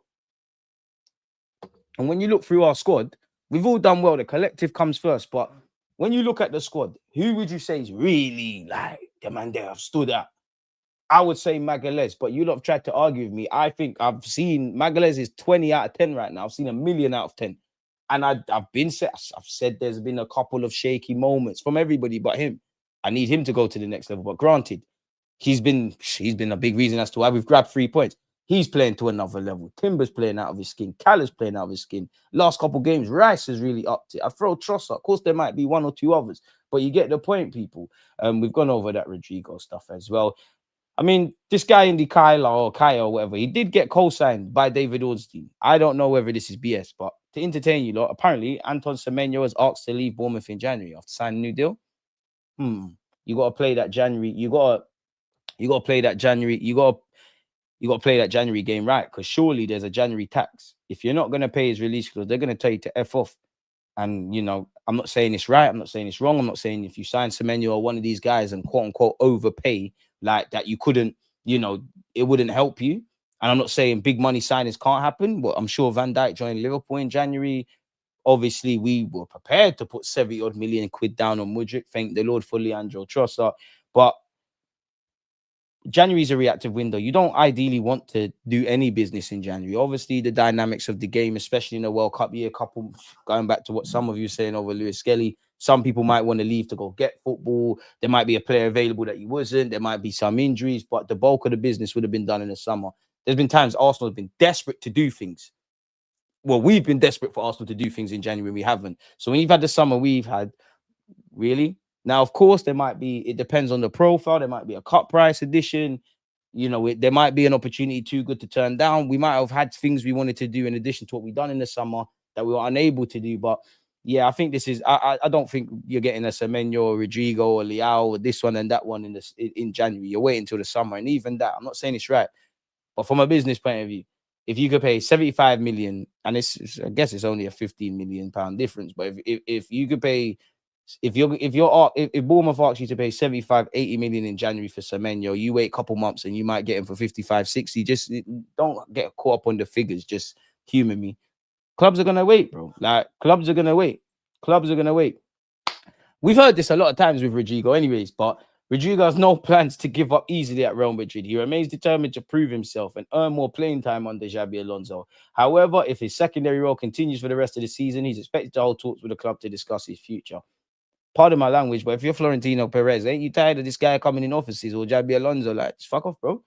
And when you look through our squad, we've all done well. The collective comes first. But when you look at the squad, who would you say is really like the man there have stood out? I would say Magalhaes, but you lot have tried to argue with me. I think I've seen Magalhaes is 20 out of 10 right now. I've seen a million out of 10. And I've said there's been a couple of shaky moments from everybody but him. I need him to go to the next level. But granted, he's been a big reason as to why we've grabbed 3 points. He's playing to another level. Timber's playing out of his skin. Call's playing out of his skin. Last couple of games, Rice has really upped it. I throw Trossard. Of course, there might be one or two others, but you get the point, people. We've gone over that Rodrigo stuff as well. I mean, this guy in the Kaya or whatever, he did get co-signed by David Ornstein. I don't know whether this is BS, but to entertain you lot, apparently Anton Semenyo has asked to leave Bournemouth in January after signing a new deal. You got to play that January. You got to play that January. You got to play that January game right, because surely there's a January tax. If you're not going to pay his release clause, they're going to tell you to F off. And, you know, I'm not saying it's right. I'm not saying it's wrong. I'm not saying if you sign Semenyo or one of these guys and quote unquote overpay like that, you couldn't, you know, it wouldn't help you. And I'm not saying big money signings can't happen, but I'm sure Van Dijk joined Liverpool in January. Obviously, we were prepared to put 70-odd million quid down on Mudryk. Thank the Lord for Leandro Trossard. But January is a reactive window. You don't ideally want to do any business in January. Obviously, the dynamics of the game, especially in the World Cup year, going back to what some of you are saying over Lewis-Skelly, some people might want to leave to go get football. There might be a player available that you wasn't. There might be some injuries, but the bulk of the business would have been done in the summer. There's been times Arsenal have been desperate to do things. Well, we've been desperate for Arsenal to do things in January. We haven't. So when you've had the summer we've had, really? Now, of course, there might be, it depends on the profile. There might be a cut price edition. You know, there might be an opportunity too good to turn down. We might have had things we wanted to do in addition to what we've done in the summer that we were unable to do. But yeah, I think this is, I don't think you're getting a Semenyo or Rodrigo or Leao or this one and that one in January. You're waiting until the summer. And even that, I'm not saying it's right. But from a business point of view, if you could pay 75 million, and I guess it's only a 15 million pound difference, but if you could pay, if Bournemouth asks you to pay 75, 80 million in January for Semenyo, you wait a couple months and you might get him for 55, 60. Just don't get caught up on the figures. Just humor me. Clubs are gonna wait, bro. Like, clubs are gonna wait. Clubs are gonna wait. We've heard this a lot of times with Rodrigo, anyways, but Rodrigo has no plans to give up easily at Real Madrid. He remains determined to prove himself and earn more playing time under Xabi Alonso. However, if his secondary role continues for the rest of the season, he's expected to hold talks with the club to discuss his future. Pardon my language, but if you're Florentino Perez, ain't you tired of this guy coming in offices or Xabi Alonso? Like, just fuck off, bro.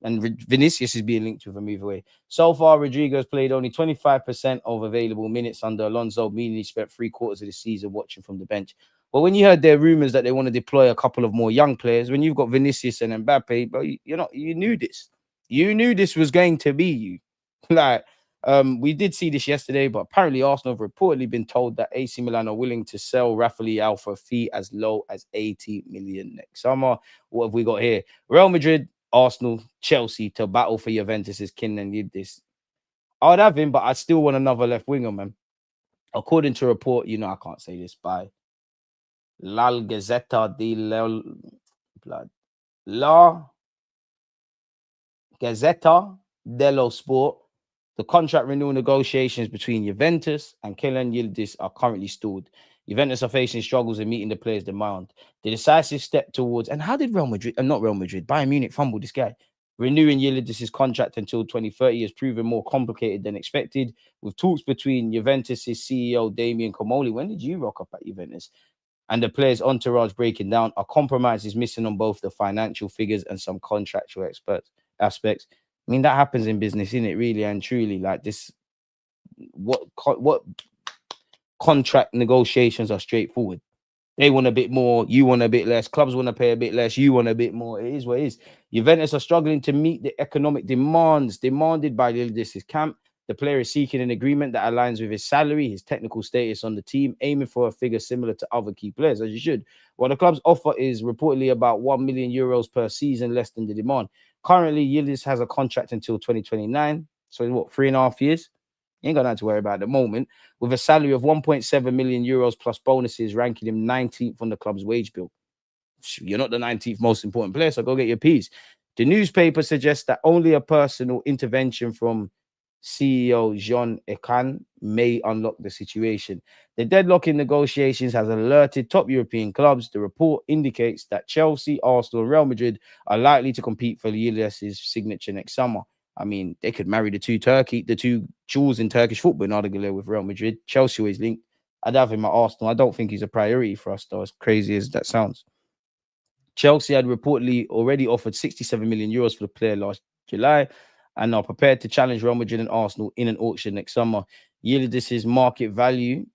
And Vinicius is being linked with a move away. So far, Rodrigo has played only 25% of available minutes under Alonso, meaning he spent 3/4 of the season watching from the bench. But when you heard their rumors that they want to deploy a couple of more young players, when you've got Vinicius and Mbappe, bro, you knew this. You knew this was going to be you. Like, we did see this yesterday, but apparently Arsenal have reportedly been told that AC Milan are willing to sell Rafael for a fee as low as 80 million next summer. What have we got here? Real Madrid, Arsenal, Chelsea to battle for Juventus's kin and did this. I'd have him, but I still want another left winger, man. According to a report, I can't say this, by La Gazzetta Blood. La Gazzetta dello Sport, the contract renewal negotiations between Juventus and Kylian Yildiz are currently stalled. Juventus are facing struggles in meeting the players' demand. The decisive step towards, and how did Real Madrid, not Real Madrid, Bayern Munich fumbled this guy? Renewing Yildiz's contract until 2030 has proven more complicated than expected, with talks between Juventus's CEO Damien Comoli. When did you rock up at Juventus? And the player's entourage breaking down. A compromise is missing on both the financial figures and some contractual aspects. I mean, that happens in business, isn't it? Really and truly, like this. What contract negotiations are straightforward? They want a bit more, you want a bit less. Clubs want to pay a bit less, you want a bit more. It is what it is. Juventus are struggling to meet the economic demands demanded by Lildis's camp. The player is seeking an agreement that aligns with his salary, his technical status on the team, aiming for a figure similar to other key players, as you should. While the club's offer is reportedly about 1 million euros per season, less than the demand. Currently, Yildiz has a contract until 2029. So, what, 3.5 years? You ain't got nothing to worry about at the moment, with a salary of 1.7 million euros plus bonuses, ranking him 19th on the club's wage bill. You're not the 19th most important player, so go get your piece. The newspaper suggests that only a personal intervention from CEO Jean Ekan may unlock the situation. The deadlock in negotiations has alerted top European clubs. The report indicates that Chelsea, Arsenal, and Real Madrid are likely to compete for Yildiz's signature next summer. I mean, they could marry the two jewels in Turkish football, Arda Güler with Real Madrid. Chelsea always linked. I'd have him at Arsenal. I don't think he's a priority for us, though, as crazy as that sounds. Chelsea had reportedly already offered 67 million euros for the player last July and are prepared to challenge Real Madrid and Arsenal in an auction next summer. Yildiz's market value,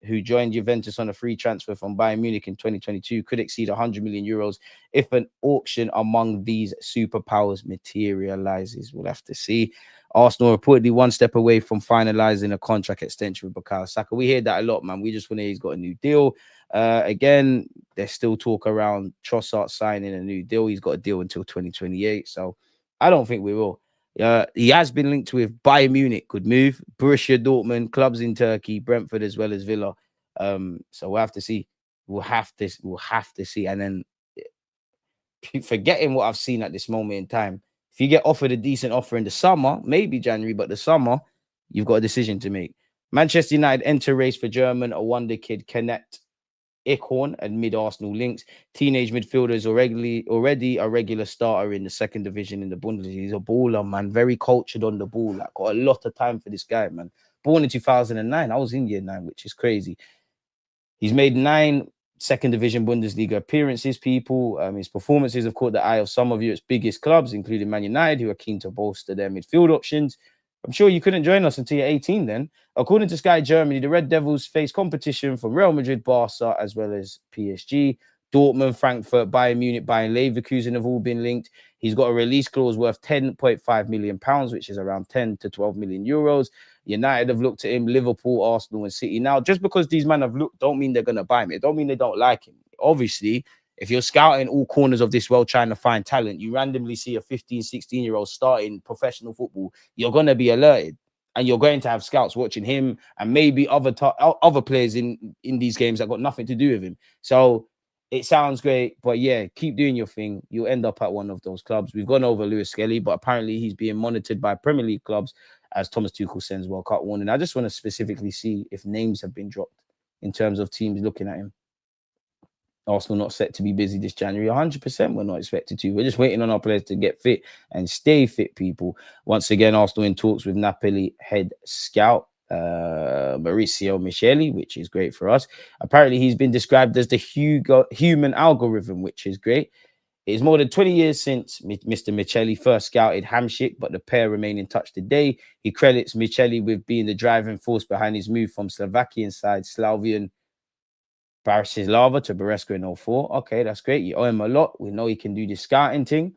who joined Juventus on a free transfer from Bayern Munich in 2022, could exceed 100 million euros if an auction among these superpowers materializes. We'll have to see. Arsenal reportedly one step away from finalizing a contract extension with Bukayo Saka. We hear that a lot, man. We just want to hear he's got a new deal. Again, there's still talk around Trossard signing a new deal. He's got a deal until 2028. So I don't think we will. He has been linked with Bayern Munich, good move. Borussia Dortmund, clubs in Turkey, Brentford as well as Villa. So we'll have to see. We'll have to see. And then forgetting what I've seen at this moment in time, if you get offered a decent offer in the summer, maybe January, but the summer, you've got a decision to make. Manchester United enter race for German, a wonderkid, Kenneth Ickhorn and mid-Arsenal links. Teenage midfielders already a regular starter in the second division in the Bundesliga. He's a baller, man. Very cultured on the ball. Like, got a lot of time for this guy, man. Born in 2009. I was in year 9, which is crazy. He's made 9 second division Bundesliga appearances, people. His performances have caught the eye of some of Europe's biggest clubs, including Man United, who are keen to bolster their midfield options. I'm sure you couldn't join us until you're 18 then. According to Sky Germany, the Red Devils face competition from Real Madrid, Barca, as well as PSG. Dortmund, Frankfurt, Bayern Munich, Bayern Leverkusen have all been linked. He's got a release clause worth £10.5 million, which is around 10 to 12 million euros. United have looked at him, Liverpool, Arsenal, and City. Now, just because these men have looked, don't mean they're going to buy him. It don't mean they don't like him. Obviously, if you're scouting all corners of this world trying to find talent, you randomly see a 15, 16-year-old starting professional football, you're going to be alerted. And you're going to have scouts watching him and maybe other players in these games that got nothing to do with him. So it sounds great, but yeah, keep doing your thing. You'll end up at one of those clubs. We've gone over Lewis-Skelly, but apparently he's being monitored by Premier League clubs as Thomas Tuchel sends World Cup warning. I just want to specifically see if names have been dropped in terms of teams looking at him. Arsenal not set to be busy this January. 100% we're not expected to. We're just waiting on our players to get fit and stay fit, people. Once again, Arsenal in talks with Napoli head scout Mauricio Micheli, which is great for us. Apparently, he's been described as the human algorithm, which is great. It is more than 20 years since Mr. Micheli first scouted Hamšík, but the pair remain in touch today. He credits Micheli with being the driving force behind his move from Slovakian side Slavian Bratislava to Brescia in 04. Okay, that's great. You owe him a lot. We know he can do this scouting thing.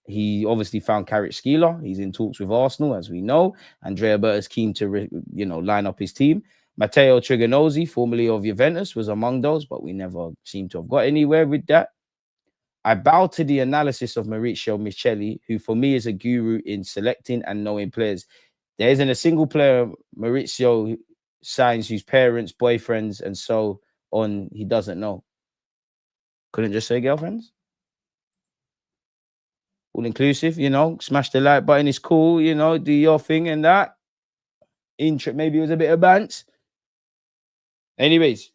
He obviously found Kvaratskhelia. He's in talks with Arsenal, as we know. Andrea Berta's keen to, line up his team. Matteo Trigonozzi, formerly of Juventus, was among those, but we never seem to have got anywhere with that. I bow to the analysis of Mauricio Micheli, who for me is a guru in selecting and knowing players. There isn't a single player Maurizio signs whose parents, boyfriends, and so on he doesn't know. Couldn't just say girlfriends? All inclusive, smash the like button. It's cool, do your thing and that. Maybe it was a bit of bants. Anyways,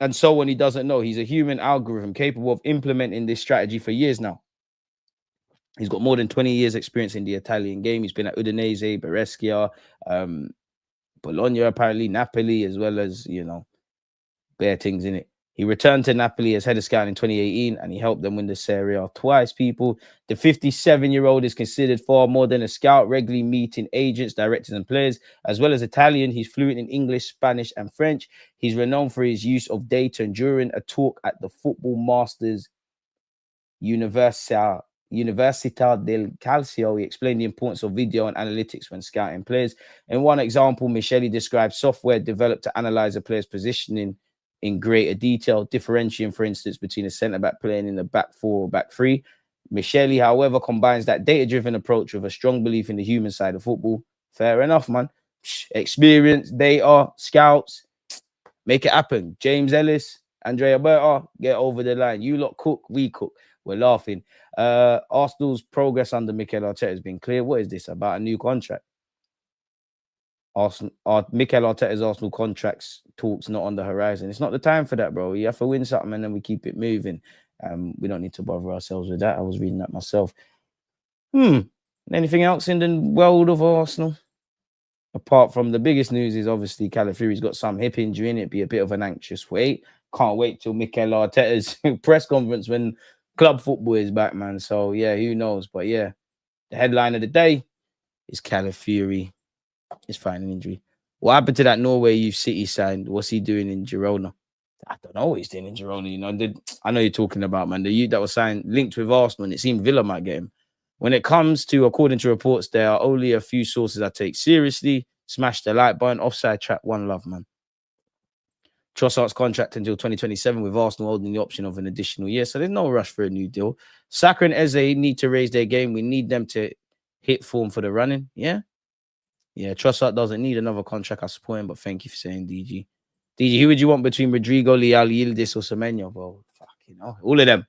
and so on he doesn't know. He's a human algorithm capable of implementing this strategy for years now. He's got more than 20 years experience in the Italian game. He's been at Udinese, Brescia, Bologna, apparently, Napoli, as well as, bare things in it. He returned to Napoli as head of scouting in 2018, and he helped them win the Serie A twice, people. The 57-year-old is considered far more than a scout, regularly meeting agents, directors, and players. As well as Italian, he's fluent in English, Spanish, and French. He's renowned for his use of data, and during a talk at the Football Masters Università del Calcio, he explained the importance of video and analytics when scouting players. In one example, Michele described software developed to analyze a player's positioning in greater detail, differentiating, for instance, between a centre-back playing in the back four or back three. Michele, however, combines that data-driven approach with a strong belief in the human side of football. Fair enough, man. Experience, data, scouts, make it happen. James Ellis, Andrea Berta, get over the line. You lot cook, we cook. We're laughing. Arsenal's progress under Mikel Arteta has been clear. What is this about? A new contract? Mikel Arteta's Arsenal contracts talks not on the horizon. It's not the time for that, bro. You have to win something and then we keep it moving. We don't need to bother ourselves with that. I was reading that myself. Anything else in the world of Arsenal? Apart from the biggest news is obviously Calafiori's got some hip injury in it. Be a bit of an anxious wait. Can't wait till Mikel Arteta's press conference when club football is back, man. So yeah, who knows? But yeah, the headline of the day is Calafiori is fighting an injury. What happened to that Norway Youth City signed? What's he doing in Girona? I don't know what he's doing in Girona. I know you're talking about, man, the youth that was signed linked with Arsenal, and it seemed Villa might get him. When it comes to, according to reports, there are only a few sources I take seriously. Smash the like button. Offside trap. One love, man. Trossard's contract until 2027 with Arsenal holding the option of an additional year. So there's no rush for a new deal. Saka and Eze need to raise their game. We need them to hit form for the running. Yeah, Trossard doesn't need another contract. I support him, but thank you for saying DG. DG, who would you want between Rodrigo, Leal, Yildiz, or Semenyo, bro? Fucking hell. All of them.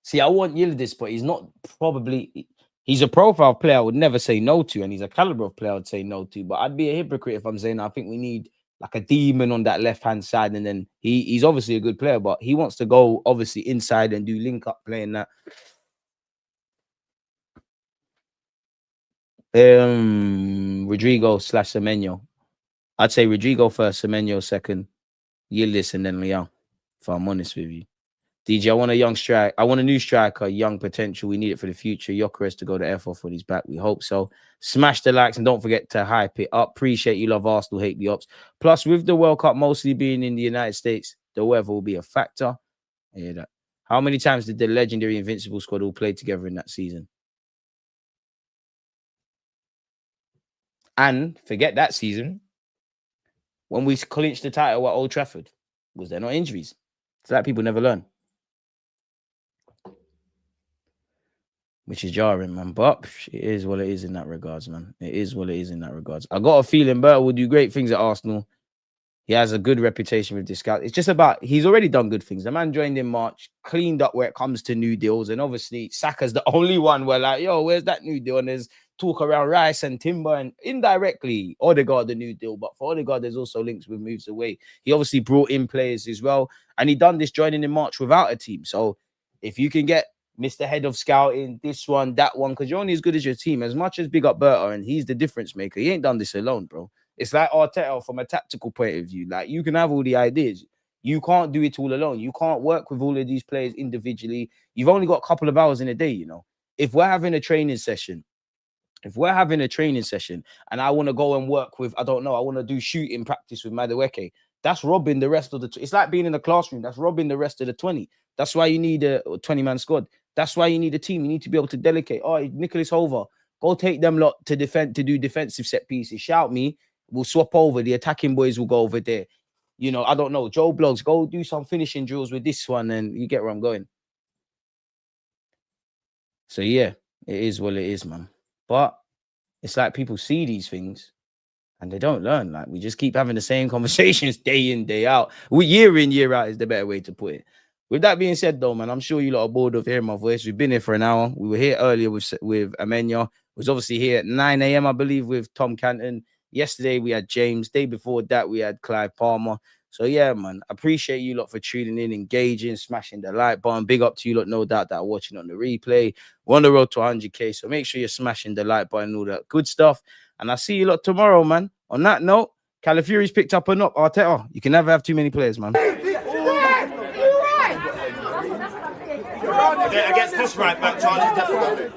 See, I want Yildiz, but he's not probably... He's a profile player I would never say no to, and he's a caliber of player I would say no to. But I'd be a hypocrite if I'm saying I think we need like a demon on that left-hand side, and then he's obviously a good player, but he wants to go obviously inside and do link-up playing that. Rodrigo / Semenyo. I'd say Rodrigo first, Semenyo second, Yildiz, and then Leão, if I'm honest with you. DJ, I want a young strike. I want a new striker, young potential. We need it for the future. Gyökeres to go to F off when he's back. We hope so. Smash the likes and don't forget to hype it up. Appreciate you love Arsenal, hate the ops. Plus, with the World Cup mostly being in the United States, the weather will be a factor. I hear that. How many times did the legendary Invincible squad all play together in that season? And forget that season. When we clinched the title at Old Trafford, was there not injuries? It's like people never learn. Which is jarring, man. But it is what it is in that regards, man. It is what it is in that regards. I got a feeling Berta will do great things at Arsenal. He has a good reputation with this scout. It's just about, he's already done good things. The man joined in March, cleaned up where it comes to new deals. And obviously, Saka's the only one where like, yo, where's that new deal? And there's talk around Rice and Timber and indirectly Odegaard the new deal. But for Odegaard, there's also links with moves away. He obviously brought in players as well. And he done this joining in March without a team. So if you can get Mr. Head of Scouting, this one, that one, because you're only as good as your team. As much as big up Berta and he's the difference maker, he ain't done this alone, bro. It's like Arteta from a tactical point of view. Like, you can have all the ideas. You can't do it all alone. You can't work with all of these players individually. You've only got a couple of hours in a day, you know. If we're having a training session, and I want to go and work with, I don't know, I want to do shooting practice with Madueke, that's robbing the rest of the... It's like being in a classroom. That's robbing the rest of the 20. That's why you need a 20-man squad. That's why you need a team. You need to be able to delegate. Oh, Nicholas Hover, go take them lot to defend, to do defensive set pieces. Shout me. We'll swap over. The attacking boys will go over there. You know, I don't know. Joe Blogs, go do some finishing drills with this one, and you get where I'm going. So, yeah, It is what it is, man. But it's like people see these things and they don't learn. Like, we just keep having the same conversations day in, day out. Year in, year out is the better way to put it. With that being said, though, man, I'm sure you lot are bored of hearing my voice. We've been here for an hour. We were here earlier with Amenya. Was obviously here at 9 a.m., I believe, with Tom Canton. Yesterday, we had James. Day before that, we had Clive Palmer. So, yeah, man, appreciate you lot for tuning in, engaging, smashing the like button. Big up to you lot, no doubt, that are watching on the replay. We're on the road to 100K, so make sure you're smashing the like button and all that good stuff. And I'll see you lot tomorrow, man. On that note, Calafiori's picked up a knock. Arteta, you can never have too many players, man. Against this right back, Charlie's definitely.